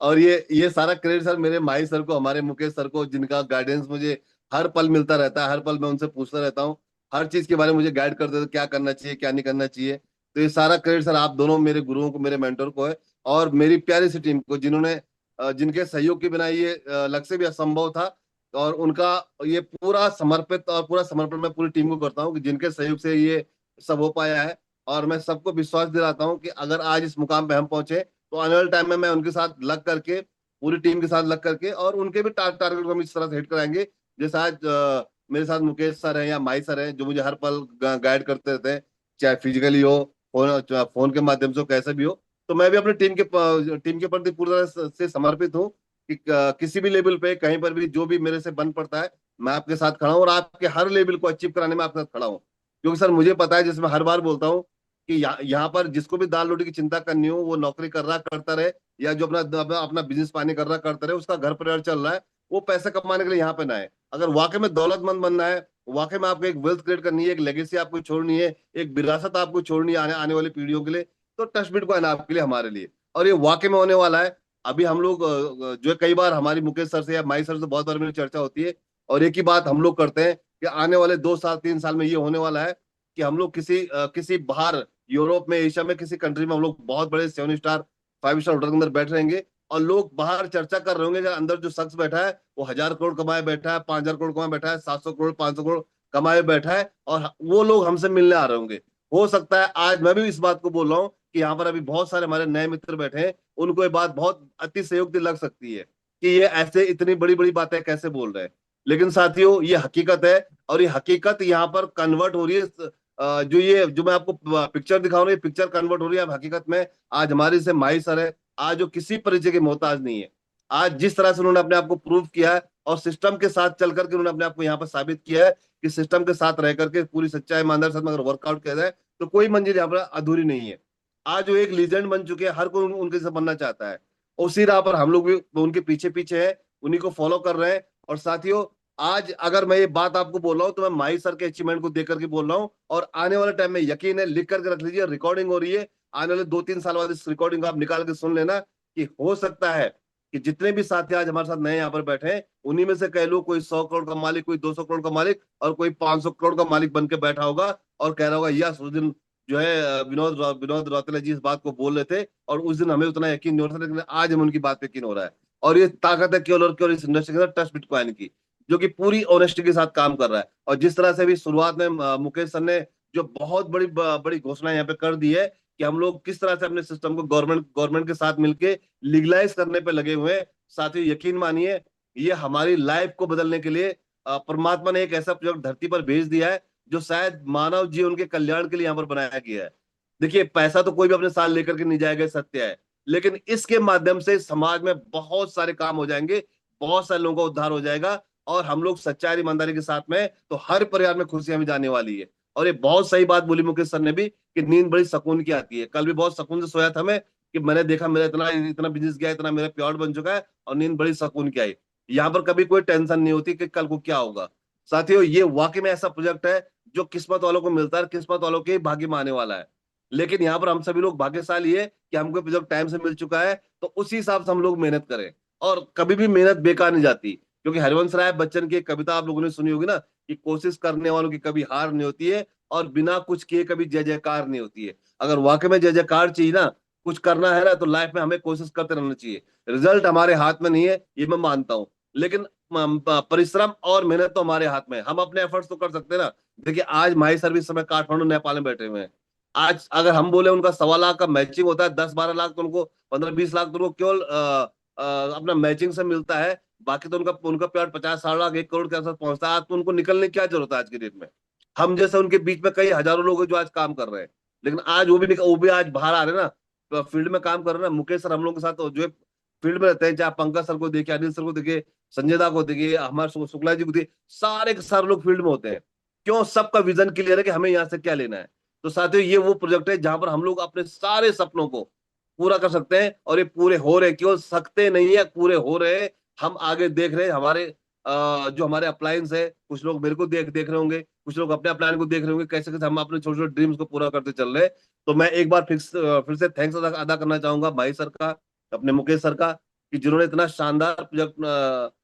और ये सारा क्रेडिट सर मेरे माही सर को, हमारे मुकेश सर को, जिनका गाइडेंस मुझे हर पल मिलता रहता है। हर पल मैं उनसे पूछता रहता हूँ, हर चीज के बारे में मुझे गाइड करते थे, क्या करना चाहिए क्या नहीं करना चाहिए। तो ये सारा क्रेडिट सर आप दोनों मेरे गुरुओं को, मेरे मेंटर को है, और मेरी प्यारी सी टीम को, जिन्होंने जिनके सहयोग के बिना ये लक्ष्य भी असंभव था। और उनका ये पूरा समर्पित और पूरा समर्पण मैं पूरी टीम को करता हूँ कि जिनके सहयोग से ये सब हो पाया है। और मैं सबको विश्वास दिलाता हूँ कि अगर आज इस मुकाम पे हम पहुंचे, तो आने वाले टाइम में मैं उनके साथ लग करके, पूरी टीम के साथ लग करके, और उनके भी टारगेट को हम इस तरह से हिट कराएंगे। जैसे आज मेरे साथ मुकेश सर हैं या माई सर हैं, जो मुझे हर पल गाइड करते रहते हैं, चाहे फिजिकली हो, फोन के माध्यम से हो, कैसे भी हो। तो मैं भी अपनी टीम के प्रति पूरी तरह से समर्पित हूँ कि किसी भी लेवल पे, कहीं पर भी जो भी मेरे से बन पड़ता है, मैं आपके साथ खड़ा हूँ, और आपके हर लेवल को अचीव कराने में आपके साथ खड़ा हूँ। क्योंकि सर मुझे पता है, जिसमें हर बार बोलता हूँ कि यहाँ पर जिसको भी दाल रोटी की चिंता करनी हो, वो नौकरी कर रहा करता रहे, या जो अपना बिजनेस पानी कर रहा करता रहे, उसका घर परिवार चल रहा है, वो पैसे कमाने के लिए यहाँ पे ना है। अगर वाकई में दौलतमंद बनना है, वाकई में आपको एक वेल्थ क्रिएट करनी है, एक लेगेसी आपको छोड़नी है, एक विरासत आपको छोड़नी है आने वाली पीढ़ियों के लिए, तो टच बिटकॉइन आपके लिए, हमारे लिए। और ये वाकई में होने वाला है। अभी हम लोग जो है, कई बार हमारी मुकेश सर से या माई सर से बहुत बार मेरी चर्चा होती है, और एक ही बात हम लोग करते हैं कि आने वाले 2 साल 3 साल में ये होने वाला है कि हम लोग किसी बाहर यूरोप में, एशिया में, किसी कंट्री में हम लोग बहुत बड़े 7 स्टार 5 स्टार होटल के अंदर बैठ रहेंगे, और लोग बाहर चर्चा कर रहे होंगे, अंदर जो शख्स बैठा है वो 1,000 करोड़ कमाए बैठा है, 5,000 करोड़ कमाए बैठा है, 700 करोड़ 500 करोड़ कमाए बैठा है और वो लोग हमसे मिलने आ रहे होंगे। हो सकता है आज मैं भी इस बात को बोल रहा हूँ कि यहाँ पर अभी बहुत सारे हमारे नए मित्र बैठे हैं, उनको ये बात बहुत अतिशयोक्ति लग सकती है कि ये ऐसे इतनी बड़ी बड़ी बातें कैसे बोल रहे हैं, लेकिन साथियों ये हकीकत है। और ये हकीकत यहाँ पर कन्वर्ट हो रही है। जो मैं आपको पिक्चर दिखा रहा हूँ, ये पिक्चर कन्वर्ट हो रही है अब हकीकत में। आज हमारे से माही सर है, आज वो किसी परिचय के मोहताज नहीं है। आज जिस तरह से उन्होंने अपने आप को प्रूव किया है और सिस्टम के साथ चल करके उन्होंने अपने आप को यहाँ पर साबित किया है कि सिस्टम के साथ रह करके पूरी सच्चाई ईमानदार साथ में अगर वर्कआउट किया जाए तो कोई मंजिल यहाँ पर अधूरी नहीं है। आज वो एक लीजेंड बन चुके हैं, हर कोई उनके से बनना चाहता है। उसी राह पर हम लोग भी उनके पीछे पीछे हैं, उन्हीं को फॉलो कर रहे हैं। और साथियों आज अगर मैं ये बात आपको बोल रहा हूँ तो मैं माही सर के अचीवमेंट को देख करके बोल रहा हूँ, और आने वाले टाइम में यकीन है, लिख करके रख लीजिए, रिकॉर्डिंग हो रही है, आने वाले 2-3 साल बाद इस रिकॉर्डिंग को आप निकाल के सुन लेना कि हो सकता है कि जितने भी साथी आज हमारे साथ नए यहाँ पर बैठे हैं उन्हीं में से कह लो कोई 100 करोड़ का मालिक, कोई 200 करोड़ का मालिक और कोई 500 करोड़ का मालिक बन के बैठा होगा और कह रहा होगा यस उस दिन जो है विनोद रौतेला जी इस बात को बोल रहे थे और उस दिन हमें उतना यकीन नहीं हो रहा था, लेकिन आज हमें उनकी बात पे यकीन हो रहा है। और ये ताकत है केवल और केवल इस इंडस्ट्री के अंदर ट्रस्ट बिटकॉइन की, जो कि पूरी ऑनेस्टी के साथ काम कर रहा है। और जिस तरह से भी शुरुआत में मुकेश सर ने जो बहुत बड़ी बड़ी घोषणा यहाँ पे कर दी है कि हम लोग किस तरह से अपने सिस्टम को गवर्नमेंट के साथ मिलके लीगलाइज करने पे लगे हुए हैं, साथियों यकीन मानिए ये हमारी लाइफ को बदलने के लिए परमात्मा ने एक ऐसा प्रोजेक्ट धरती पर भेज दिया है जो शायद मानव जीवन के कल्याण के लिए यहाँ पर बनाया गया है। देखिए पैसा तो कोई भी अपने साथ लेकर के नहीं जाएगा, सत्य है, लेकिन इसके माध्यम से समाज में बहुत सारे काम हो जाएंगे, बहुत सारे लोगों का उद्धार हो जाएगा और हम लोग सच्चाई ईमानदारी के साथ में तो हर परिवार में खुशियां भी जाने वाली है। और ये बहुत सही बात बोली मुकेश सर ने भी कि नींद बड़ी सुकून की आती है। कल भी बहुत सुकून से सोया था मैं कि मैंने देखा मेरा इतना इतना बिजनेस गया, इतना मेरा प्योर बन चुका है और नींद बड़ी सुकून की आई। यहाँ पर कभी कोई टेंशन नहीं होती कि कल को क्या होगा। साथियों ये वाकई में ऐसा प्रोजेक्ट है जो किस्मत वालों को मिलता है, किस्मत वालों के भाग्य में आने वाला है। लेकिन यहाँ पर हम सभी लोग भाग्यशाली है कि हमको प्रोजेक्ट टाइम से मिल चुका है, तो उसी हिसाब से हम लोग मेहनत करें और कभी भी मेहनत बेकार नहीं जाती। क्योंकि हरिवंश राय बच्चन की एक कविता आप लोगों ने सुनी होगी ना कि कोशिश करने वालों की कभी हार नहीं होती है और बिना कुछ किए कभी जय जयकार नहीं होती है। अगर वाकई में जय जयकार चाहिए ना, कुछ करना है ना, तो लाइफ में हमें कोशिश करते रहना चाहिए। रिजल्ट हमारे हाथ में नहीं है ये मैं मानता हूँ, लेकिन परिश्रम और मेहनत तो हमारे हाथ में है। हम अपने एफर्ट्स तो कर सकते हैं ना। देखिए आज माई सर्विस समय काठमांडू नेपाल में बैठे हुए हैं। आज अगर हम बोले उनका 1.25 लाख का मैचिंग होता है, 10-12 लाख तो उनको 15-20 लाख तो उनको केवल अपना मैचिंग से मिलता है। बाकी तो उनका उनका प्यार 50-60 लाख 1 करोड़ के आसपास पहुंचता है। आज तो उनको निकलने की क्या जरूरत है आज के डेट में। हम जैसे उनके बीच में कई हजारों लोग हैं जो आज काम कर रहे हैं, लेकिन आज वो भी आज बाहर आ रहे हैं ना, तो फील्ड में काम कर रहे हैं ना। मुकेश सर हम लोगों के साथ जो फील्ड में रहते हैं, चाहे पंकज सर को देखिए, अनिल सर को देखिए, संजय दा को देखिए, हमारे शुक्ला जी को देखिए, सारे के सारे लोग फील्ड में होते हैं। क्यों? सबका विजन क्लियर है कि हमें यहाँ से क्या लेना है। तो साथियों ये वो प्रोजेक्ट है जहां पर हम लोग अपने सारे सपनों को पूरा कर सकते हैं और ये पूरे हो रहे, केवल सकते नहीं है, पूरे हो रहे हैं। हम आगे देख रहे हैं हमारे जो हमारे अप्लायंस है, कुछ लोग मेरे को देख रहे होंगे, कुछ लोग अपने अप्लायंस को देख रहे होंगे, कैसे कैसे हम अपने छोटे छोटे ड्रीम्स को पूरा करते चल रहे हैं। तो मैं एक बार फिर से थैंक्स अदा करना चाहूंगा भाई सर का, अपने मुकेश सर का, कि जिन्होंने इतना शानदार प्रोजेक्ट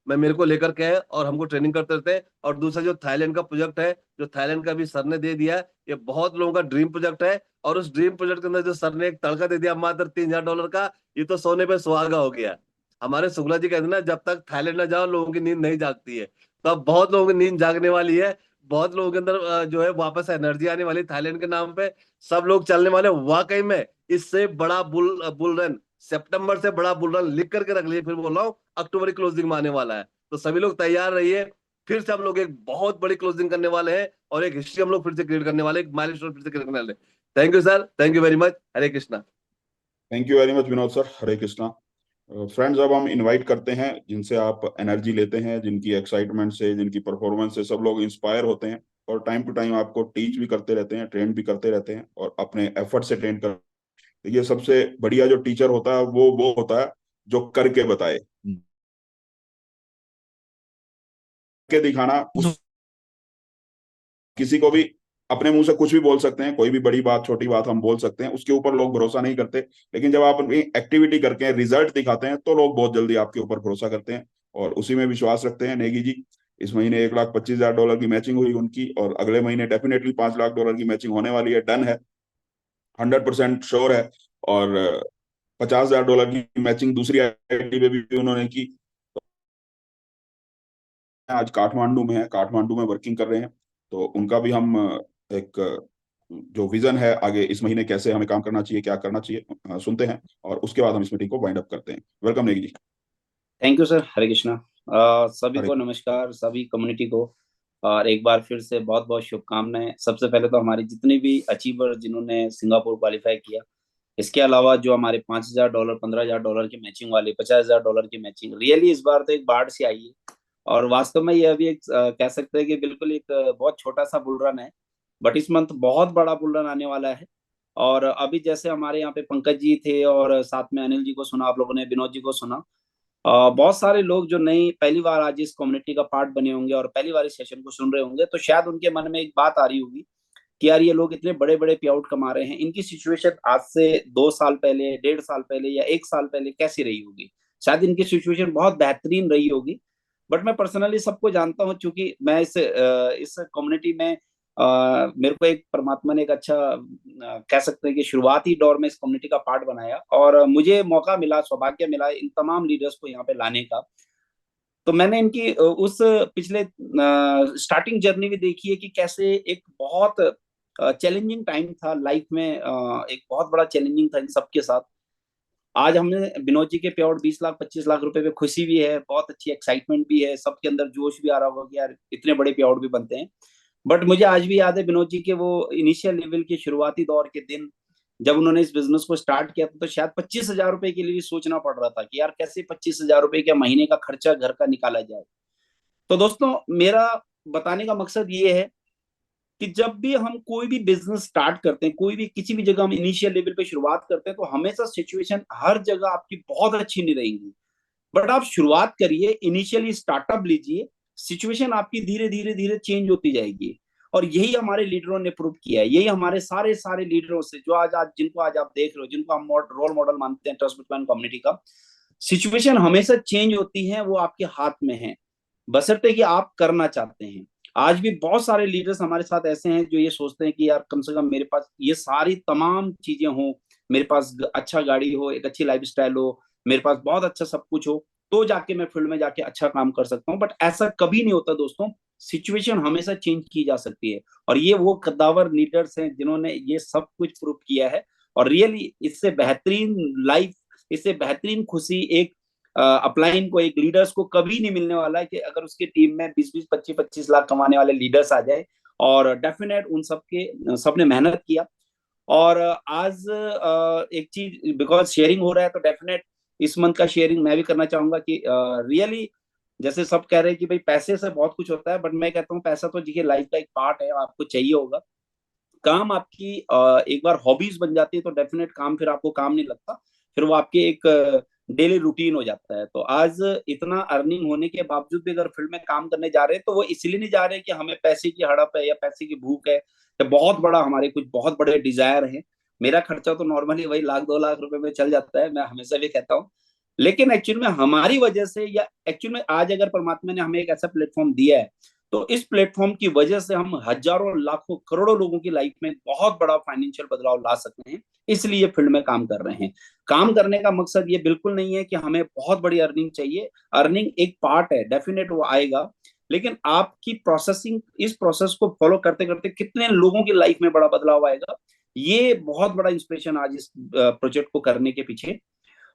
में मेरे को लेकर के है और हमको ट्रेनिंग करते रहते हैं। और दूसरा जो थाईलैंड का प्रोजेक्ट है, जो थाईलैंड का भी सर ने दे दिया है, ये बहुत लोगों का ड्रीम प्रोजेक्ट है। और उस ड्रीम प्रोजेक्ट के अंदर जो सर ने एक तड़का दे दिया मात्र $3000 का, ये तो सोने पे सुहागा हो गया। हमारे शुक्ला जी कहते हैं ना, जब तक थाईलैंड ना जाओ लोगों की नींद नहीं जागती है। तो अब बहुत लोगों की नींद जागने वाली है, बहुत लोगों के अंदर जो है वापस एनर्जी आने वाली थाईलैंड के नाम पे। सब लोग चलने वाले वाकई में। इससे बड़ा बुल रन, सितंबर से बड़ा बुल रन लिख करके रख लिए, फिर बोल रहा हूँ अक्टूबर की क्लोजिंग में आने वाला है। तो सभी लोग तैयार रहिए, फिर से हम लोग एक बहुत बड़ी क्लोजिंग करने वाले हैं और एक हिस्ट्री हम लोग फिर से क्रिएट करने वाले, एक माइलस्टोन फिर से क्रिएट करने वाले। Thank you sir, thank you very much. Hare Krishna. Thank you very much Vinod sir, Hare Krishna. Friends अब हम इनवाइट करते हैं जिनसे आप एनर्जी लेते हैं, जिनकी एक्साइटमेंट से, जिनकी परफॉर्मेंस से सब लोग इंस्पायर होते हैं और टाइम टू टाइम आपको टीच भी करते रहते हैं, ट्रेन भी करते रहते हैं और अपने एफर्ट से ट्रेन कर। ये सबसे बढ़िया जो टीचर होता है वो होता है जो करके बताए, के दिखाना। उस किसी को भी अपने मुंह से कुछ भी बोल सकते हैं, कोई भी बड़ी बात छोटी बात हम बोल सकते हैं, उसके ऊपर लोग भरोसा नहीं करते। लेकिन जब आप अपनी एक्टिविटी करके रिजल्ट दिखाते हैं तो लोग बहुत जल्दी आपके ऊपर भरोसा करते हैं और उसी में विश्वास रखते हैं। नेगी जी इस महीने $1,25,000 की मैचिंग हुई उनकी और अगले महीने डेफिनेटली $5 लाख की मैचिंग होने वाली है, डन है, 100% श्योर है। और $50,000 की मैचिंग दूसरी आईडी पे भी उन्होंने की। आज काठमांडू में है, काठमांडू में वर्किंग कर रहे हैं तो उनका भी हम एक जो विजन है आगे इस महीने कैसे हमें काम करना चाहिए, क्या करना चाहिए, सुनते हैं और उसके बाद हम इस मीटिंग को वाइंड अप करते हैं। Welcome Negi ji. Thank you sir. Hare Krishna. सभी हरे को नमस्कार, सभी कम्युनिटी को और एक बार फिर से बहुत बहुत शुभकामनाएं। सबसे पहले तो हमारी जितने भी अचीवर जिन्होंने सिंगापुर क्वालिफाई किया, इसके अलावा जो हमारे $5,000, $15,000 की मैचिंग वाले, $50,000 की मैचिंग, रियली इस बार तो एक बाढ़ सी आई है। और वास्तव में ये अभी एक कह सकते हैं कि बिल्कुल एक बहुत छोटा सा बुल रन है, बट इस मंथ बहुत बड़ा बुल रन आने वाला है। और अभी जैसे हमारे यहाँ पे पंकज जी थे और साथ में अनिल जी को सुना, आप लोगों ने विनोद जी को सुना, बहुत सारे लोग जो नई पहली बार आज इस कम्युनिटी का पार्ट बने होंगे और पहली बार इस सेशन को सुन रहे होंगे, तो शायद उनके मन में एक बात आ रही होगी कि यार ये लोग इतने बड़े बड़े पे आउट कमा रहे हैं, इनकी सिचुएशन आज से 2 साल पहले, 1.5 साल पहले या 1 साल पहले कैसी रही होगी। शायद इनकी सिचुएशन बहुत बेहतरीन रही होगी। बट मैं पर्सनली सबको जानता हूँ, क्योंकि मैं इस कम्युनिटी में मेरे को एक परमात्मा ने एक अच्छा कह सकते हैं कि शुरुआती दौर में इस कम्युनिटी का पार्ट बनाया और मुझे मौका मिला, सौभाग्य मिला इन तमाम लीडर्स को यहाँ पे लाने का। तो मैंने इनकी उस पिछले स्टार्टिंग जर्नी भी देखी है कि कैसे एक बहुत चैलेंजिंग टाइम था लाइफ में, एक बहुत बड़ा चैलेंजिंग था इन सबके साथ। आज हमने विनोद जी के पे आउट 20 लाख 25 लाख रुपए पे खुशी भी है, बहुत अच्छी एक्साइटमेंट भी है, सबके अंदर जोश भी आ रहा होगा कि यार इतने बड़े पे आउट भी बनते हैं। बट मुझे आज भी याद है विनोद जी के वो इनिशियल लेवल के शुरुआती दौर के दिन, जब उन्होंने इस बिजनेस को स्टार्ट किया तो शायद 25,000 रुपए के लिए भी सोचना पड़ रहा था कि यार कैसे 25,000 रुपए के महीने का खर्चा घर का निकाला जाए। तो दोस्तों, मेरा बताने का मकसद ये है कि जब भी हम कोई भी बिजनेस स्टार्ट करते हैं, कोई भी किसी भी जगह हम इनिशियल लेवल पे शुरुआत करते हैं, तो हमेशा सिचुएशन हर जगह आपकी बहुत अच्छी नहीं रहेंगी। बट आप शुरुआत करिए, इनिशियली स्टार्टअप लीजिए, सिचुएशन आपकी धीरे धीरे धीरे चेंज होती जाएगी। और यही हमारे लीडरों ने प्रूव किया है, यही हमारे सारे सारे लीडरों से जो आज आज जिनको आज आप देख रहे हो, जिनको हम रोल मॉडल मानते हैं ट्रस्ट बिटकॉइन कम्युनिटी का, सिचुएशन हमेशा चेंज होती है, वो आपके हाथ में है, बशर्ते कि आप करना चाहते हैं। आज भी बहुत सारे लीडर्स हमारे साथ ऐसे हैं जो ये सोचते हैं कि यार कम से कम मेरे पास ये सारी तमाम चीजें हो, मेरे पास अच्छा गाड़ी हो, एक अच्छी लाइफस्टाइल हो, मेरे पास बहुत अच्छा सब कुछ हो, तो जाके मैं फील्ड में जाके अच्छा काम कर सकता हूँ। बट ऐसा कभी नहीं होता दोस्तों, सिचुएशन हमेशा चेंज की जा सकती है। और ये वो कद्दावर लीडर्स हैं जिन्होंने ये सब कुछ प्रूव किया है। और रियली इससे बेहतरीन लाइफ, इससे बेहतरीन खुशी एक अपलाइन को, एक लीडर्स को कभी नहीं मिलने वाला है कि अगर उसकी टीम में 20-20, 25-25 लाख कमाने वाले लीडर्स आ जाए। और डेफिनेट उन सबके सबने मेहनत किया। और आज एक चीज, बिकॉज शेयरिंग हो रहा है तो डेफिनेट इस मंथ का शेयरिंग मैं भी करना चाहूंगा कि रियली जैसे सब कह रहे हैं कि भाई पैसे से बहुत कुछ होता है, बट मैं कहता हूँ पैसा तो देखिए लाइफ का एक पार्ट है, आपको चाहिए होगा। काम आपकी एक बार हॉबीज बन जाती है तो डेफिनेट काम फिर आपको काम नहीं लगता, फिर वो आपके एक डेली रूटीन हो जाता है। तो आज इतना अर्निंग होने के बावजूद भी अगर फील्ड में काम करने जा रहे हैं तो वो इसलिए नहीं जा रहे कि हमें पैसे की हड़प है या पैसे की भूख है या बहुत बड़ा हमारे कुछ बहुत बड़े डिजायर है। मेरा खर्चा तो नॉर्मली वही 1 लाख 2 लाख रुपए में चल जाता है, मैं हमेशा भी कहता हूँ। लेकिन एक्चुअल में हमारी वजह से, या एक्चुअल में आज अगर परमात्मा ने हमें एक ऐसा प्लेटफॉर्म दिया है, तो इस प्लेटफॉर्म की वजह से हम हजारों लाखों करोड़ों लोगों की लाइफ में बहुत बड़ा फाइनेंशियल बदलाव ला सकते हैं, इसलिए फील्ड में काम कर रहे हैं। काम करने का मकसद ये बिल्कुल नहीं है कि हमें बहुत बड़ी अर्निंग चाहिए, अर्निंग एक पार्ट है, डेफिनेट वो आएगा। लेकिन आपकी प्रोसेसिंग, इस प्रोसेस को फॉलो करते करते कितने लोगों की लाइफ में बड़ा बदलाव आएगा, ये बहुत बड़ा इंस्पिरेशन आज इस प्रोजेक्ट को करने के पीछे।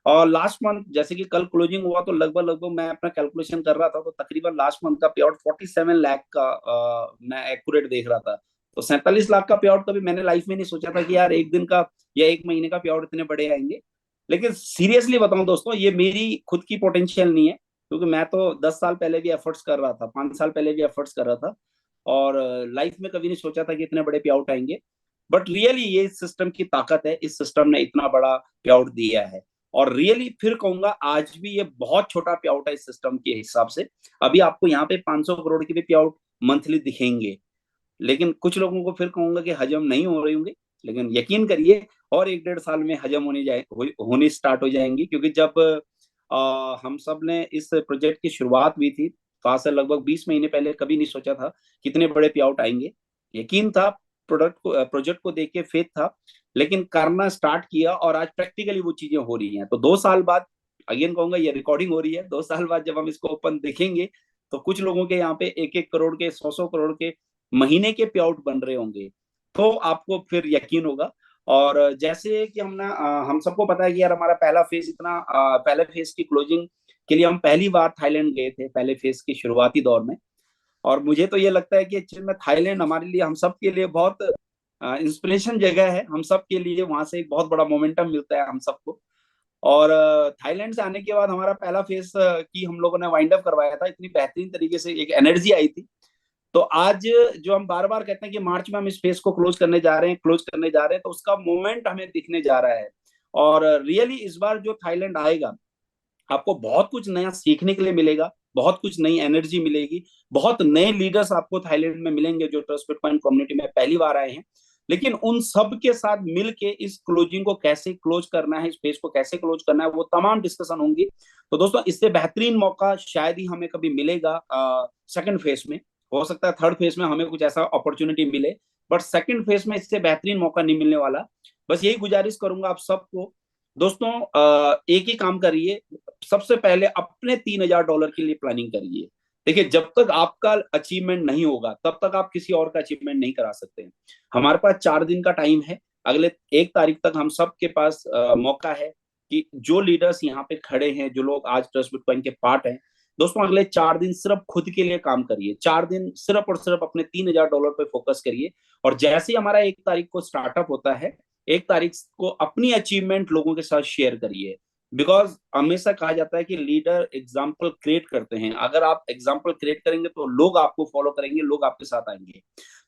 और लास्ट मंथ जैसे कि कल क्लोजिंग हुआ तो लगभग लगभग मैं अपना कैलकुलेशन कर रहा था तो तकरीबन लास्ट मंथ का पे आउट 47 लाख का मैं एक्यूरेट देख रहा था। तो 47 लाख का पे आउट कभी मैंने लाइफ में नहीं सोचा था कि यार एक दिन का या एक महीने का पे आउट इतने बड़े आएंगे। लेकिन सीरियसली बताऊं दोस्तों, ये मेरी खुद की पोटेंशियल नहीं है, क्योंकि मैं तो 10 साल पहले भी एफर्ट्स कर रहा था, 5 साल पहले भी एफर्ट्स कर रहा था, और लाइफ में कभी नहीं सोचा था कि इतने बड़े पे आउट आएंगे। बट रियली ये इस सिस्टम की ताकत है, इस सिस्टम ने इतना बड़ा पे आउट दिया है। और रियली फिर कहूंगा आज भी ये बहुत छोटा पे आउट है इस सिस्टम के हिसाब से। अभी आपको यहाँ पे 500 करोड़ के भी पे आउट मंथली दिखेंगे, लेकिन कुछ लोगों को फिर कहूंगा कि हजम नहीं हो रहे होंगे, लेकिन यकीन करिए और 1-1.5 साल में हजम होने स्टार्ट हो जाएंगी। क्योंकि जब हम सब ने इस प्रोजेक्ट की शुरुआत हुई थी तो आज से लगभग 20 महीने पहले कभी नहीं सोचा था कितने बड़े पे आउट आएंगे। यकीन था, प्रोजेक्ट को देख के फेथ था, लेकिन करना स्टार्ट किया और आज प्रैक्टिकली वो चीजें हो रही हैं। तो 2 साल बाद, अगेन कहूंगा ये रिकॉर्डिंग हो रही है, 2 साल बाद जब हम इसको ओपन देखेंगे तो कुछ लोगों के यहाँ पे 1-1 करोड़ के, 100-100 करोड़ के महीने के पे आउट बन रहे होंगे, तो आपको फिर यकीन होगा। और जैसे कि हम सबको पता है कि यार हमारा पहला फेज पहले फेज की क्लोजिंग के लिए हम पहली बार थाईलैंड गए थे, पहले फेज के शुरुआती दौर में। और मुझे तो ये लगता है कि एक्चुअली में थाईलैंड हमारे लिए, हम सब के लिए बहुत इंस्पिरेशन जगह है। हम सब के लिए वहां से एक बहुत बड़ा मोमेंटम मिलता है हम सबको। और थाईलैंड से आने के बाद हमारा पहला फेज की हम लोगों ने वाइंड अप करवाया था, इतनी बेहतरीन तरीके से एक एनर्जी आई थी। तो आज जो हम बार बार कहते हैं कि मार्च में हम इस फेज को क्लोज करने जा रहे हैं, क्लोज करने जा रहे हैं, तो उसका मोमेंट हमें दिखने जा रहा है। और रियली इस बार जो थाईलैंड आएगा, आपको बहुत कुछ नया सीखने के लिए मिलेगा, बहुत कुछ नई एनर्जी मिलेगी, बहुत नए लीडर्स आपको थाईलैंड में मिलेंगे जो ट्रस्ट बिटकॉइन कम्युनिटी में पहली बार आए हैं। लेकिन उन सब के साथ मिलके इस क्लोजिंग को कैसे क्लोज करना है, इस पेज को कैसे क्लोज करना है, वो तमाम डिस्कशन होंगी। तो दोस्तों, इससे बेहतरीन मौका शायद ही हमें कभी मिलेगा सेकंड फेज में। हो सकता है थर्ड फेज में हमें कुछ ऐसा अपॉर्चुनिटी मिले, बट सेकंड फेज में इससे बेहतरीन मौका नहीं मिलने वाला। बस यही गुजारिश करूंगा आप सबको दोस्तों, एक ही काम करिए। सबसे पहले अपने $3000 के लिए प्लानिंग करिए। देखिए, जब तक आपका अचीवमेंट नहीं होगा तब तक आप किसी और का अचीवमेंट नहीं करा सकते। हमारे पास 4 दिन का टाइम है। अगले 1 तारीख तक हम सब के पास मौका है कि जो लीडर्स यहाँ पे खड़े हैं, जो लोग आज ट्रस्ट बिटकॉइन के पार्ट हैं, दोस्तों अगले 4 दिन सिर्फ खुद के लिए काम करिए। 4 दिन सिर्फ और सिर्फ अपने $3000 पे फोकस करिए। और जैसे ही हमारा 1 तारीख को स्टार्टअप होता है, 1 तारीख को अपनी अचीवमेंट लोगों के साथ शेयर करिए। बिकॉज हमेशा कहा जाता है कि लीडर एग्जाम्पल क्रिएट करते हैं। अगर आप एग्जाम्पल क्रिएट करेंगे तो लोग आपको फॉलो करेंगे, लोग आपके साथ आएंगे।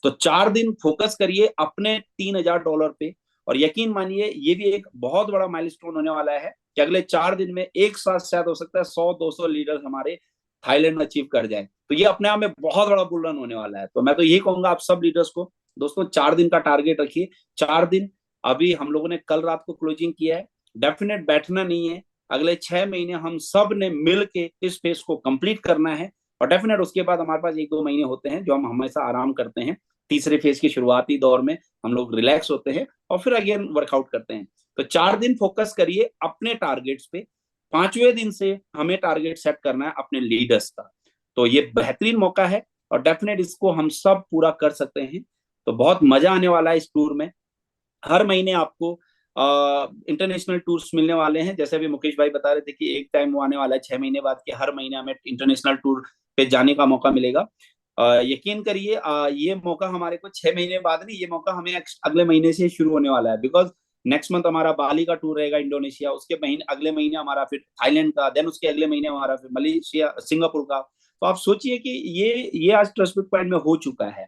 तो 4 दिन फोकस करिए अपने $3000 पे। और यकीन मानिए, ये भी एक बहुत बड़ा माइलस्टोन होने वाला है कि अगले 4 दिन में एक साथ शायद हो सकता है 100-200 लीडर्स हमारे थाईलैंड अचीव कर जाए। तो ये अपने आप में बहुत बड़ा बुल रन होने वाला है। तो मैं तो यही कहूंगा आप सब लीडर्स को, दोस्तों 4 दिन का टारगेट रखिए। 4 दिन, अभी हम लोगों ने कल रात को क्लोजिंग किया है, डेफिनेट बैठना नहीं है। अगले 6 महीने हम सब ने मिल के इस फेज को कंप्लीट करना है। और डेफिनेट उसके बाद हमारे पास 1-2 महीने होते हैं जो हम हमेशा आराम करते हैं। तीसरे फेज के शुरुआती दौर में हम लोग रिलैक्स होते हैं और फिर अगेन वर्कआउट करते हैं। तो 4 दिन फोकस करिए अपने टारगेट्स पे। 5वें दिन से हमें टारगेट सेट करना है अपने लीडर्स का। तो ये बेहतरीन मौका है और डेफिनेट इसको हम सब पूरा कर सकते हैं। तो बहुत मजा आने वाला है इस टूर में। हर महीने आपको इंटरनेशनल टूर्स मिलने वाले हैं। जैसे अभी मुकेश भाई बता रहे थे कि एक टाइम वो आने वाला है 6 महीने बाद कि हर महीने हमें इंटरनेशनल टूर पे जाने का मौका मिलेगा। यकीन करिए, ये मौका हमारे को 6 महीने बाद नहीं, ये मौका हमें अगले महीने से शुरू होने वाला है। बिकॉज नेक्स्ट मंथ हमारा बाली का टूर रहेगा, इंडोनेशिया। उसके महीने अगले महीने हमारा फिर थाईलैंड का, देन उसके अगले महीने हमारा फिर मलेशिया, सिंगापुर का। तो आप सोचिए कि ये आज ट्रस्ट बिटकॉइन में हो चुका है।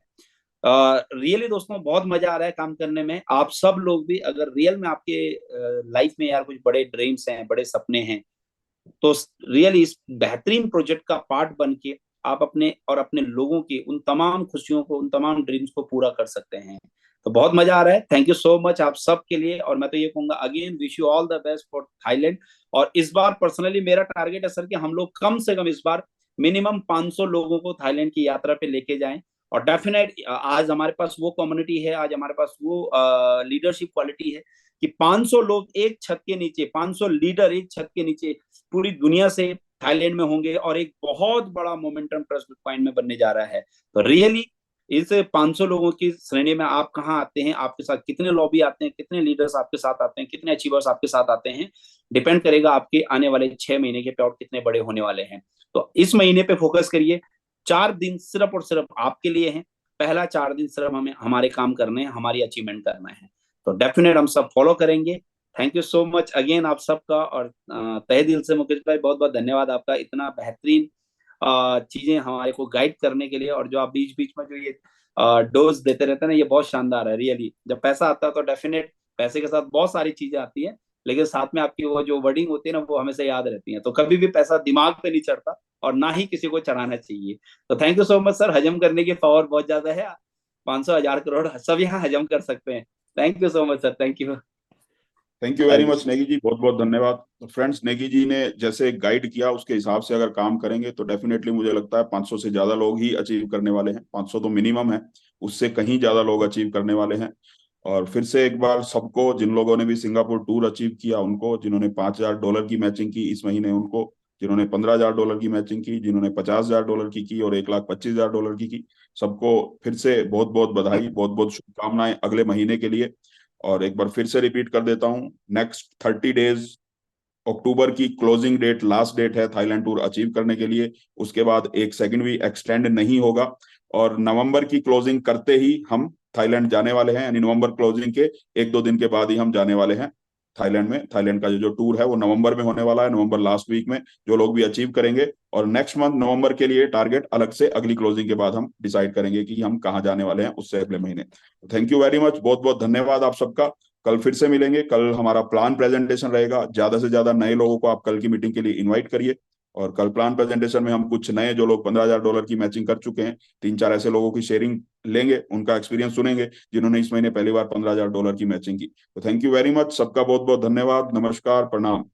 रियली दोस्तों, बहुत मजा आ रहा है काम करने में। आप सब लोग भी अगर रियल में आपके लाइफ में यार कुछ बड़े ड्रीम्स हैं, बड़े सपने हैं, तो रियली इस बेहतरीन प्रोजेक्ट का पार्ट बन के आप अपने और अपने लोगों की उन तमाम खुशियों को, उन तमाम ड्रीम्स को पूरा कर सकते हैं। तो बहुत मजा आ रहा है। थैंक यू सो मच आप सब के लिए। और मैं तो ये कहूंगा again, wish you all the best for Thailand. और इस बार पर्सनली मेरा टारगेट है सर कि हम लोग कम से कम इस बार मिनिमम 500 लोगों को थाईलैंड की यात्रा पे लेके जाएं। और डेफिनेट आज हमारे पास वो कम्युनिटी है, आज हमारे पास वो लीडरशिप क्वालिटी है कि 500 लोग एक छत के नीचे, 500 लीडर एक छत के नीचे पूरी दुनिया से थाईलैंड में होंगे और एक बहुत बड़ा मोमेंटम ट्रस्ट बिटकॉइन में बनने जा रहा है। तो रियली इस 500 लोगों की श्रेणी में आप कहाँ आते हैं, आपके साथ कितने लॉबी आते हैं, कितने लीडर्स आपके साथ आते हैं, कितने अचीवर्स आपके साथ आते हैं, डिपेंड करेगा आपके आने वाले 6 महीने के पे कितने बड़े होने वाले हैं। तो इस महीने पे फोकस करिए। 4 दिन सिर्फ और सिर्फ आपके लिए हैं। पहला 4 दिन सिर्फ हमें हमारे काम करने हैं, हमारी अचीवमेंट करना है। तो डेफिनेट हम सब फॉलो करेंगे। Thank you so much again आप सबका। और तहे दिल से मुकेश भाई, बहुत बहुत धन्यवाद आपका, इतना बेहतरीन चीजें हमारे को गाइड करने के लिए। और जो आप बीच बीच में जो ये डोज देते रहते हैं ना, ये बहुत शानदार है रियली। जब पैसा आता है तो डेफिनेट पैसे के साथ बहुत सारी चीजें आती है, लेकिन साथ में आपकी वो जो वर्डिंग होती है ना, वो हमेशा याद रहती है। तो कभी भी पैसा दिमाग पे नहीं चढ़ता और ना ही किसी को चढ़ाना चाहिए। तो thank you so much sir. हजम करने की पावर बहुत ज्यादा है। 500, 1000 करोड़ सब यहाँ हजम कर सकते हैं। Thank you so much sir. Thank you. Thank you very much Negi ji, बहुत बहुत धन्यवाद। तो फ्रेंड्स, नेगी जी ने जैसे गाइड किया उसके हिसाब से अगर काम करेंगे तो डेफिनेटली मुझे लगता है 500 से ज्यादा लोग ही अचीव करने वाले हैं। 500 तो मिनिमम है, उससे कहीं ज्यादा लोग अचीव करने वाले हैं। और फिर से एक बार सबको, जिन लोगों ने भी सिंगापुर टूर अचीव किया उनको, जिन्होंने $5000 की मैचिंग की इस महीने, उनको जिन्होंने $15,000 की मैचिंग की, जिन्होंने $50,000 की और $1,25,000 की। सबको फिर से बहुत बहुत बधाई, बहुत बहुत शुभकामनाएं अगले महीने के लिए। और एक बार फिर से रिपीट कर देता हूं, नेक्स्ट 30 डेज अक्टूबर की क्लोजिंग डेट, लास्ट डेट है थाईलैंड टूर अचीव करने के लिए। उसके बाद एक सेकंड भी एक्सटेंड नहीं होगा और नवंबर की क्लोजिंग करते ही हम थाईलैंड जाने वाले हैं, यानी नवंबर क्लोजिंग के 1-2 दिन के बाद ही हम जाने वाले हैं थाईलैंड में। थाईलैंड का जो टूर है वो नवंबर में होने वाला है, नवंबर लास्ट वीक में जो लोग भी अचीव करेंगे। और नेक्स्ट मंथ नवंबर के लिए टारगेट अलग से अगली क्लोजिंग के बाद हम डिसाइड करेंगे कि हम कहाँ जाने वाले हैं उससे अगले महीने। थैंक यू वेरी मच, बहुत बहुत धन्यवाद आप सबका। कल फिर से मिलेंगे। कल हमारा प्लान प्रेजेंटेशन रहेगा। ज्यादा से ज्यादा नए लोगों को आप कल की मीटिंग के लिए इनवाइट करिए। और कल प्लान प्रेजेंटेशन में हम कुछ नए जो लोग $15,000 की मैचिंग कर चुके हैं, 3-4 ऐसे लोगों की शेयरिंग लेंगे, उनका एक्सपीरियंस सुनेंगे जिन्होंने इस महीने पहली बार $15,000 की मैचिंग की। तो थैंक यू वेरी मच, सबका बहुत बहुत धन्यवाद, नमस्कार, प्रणाम।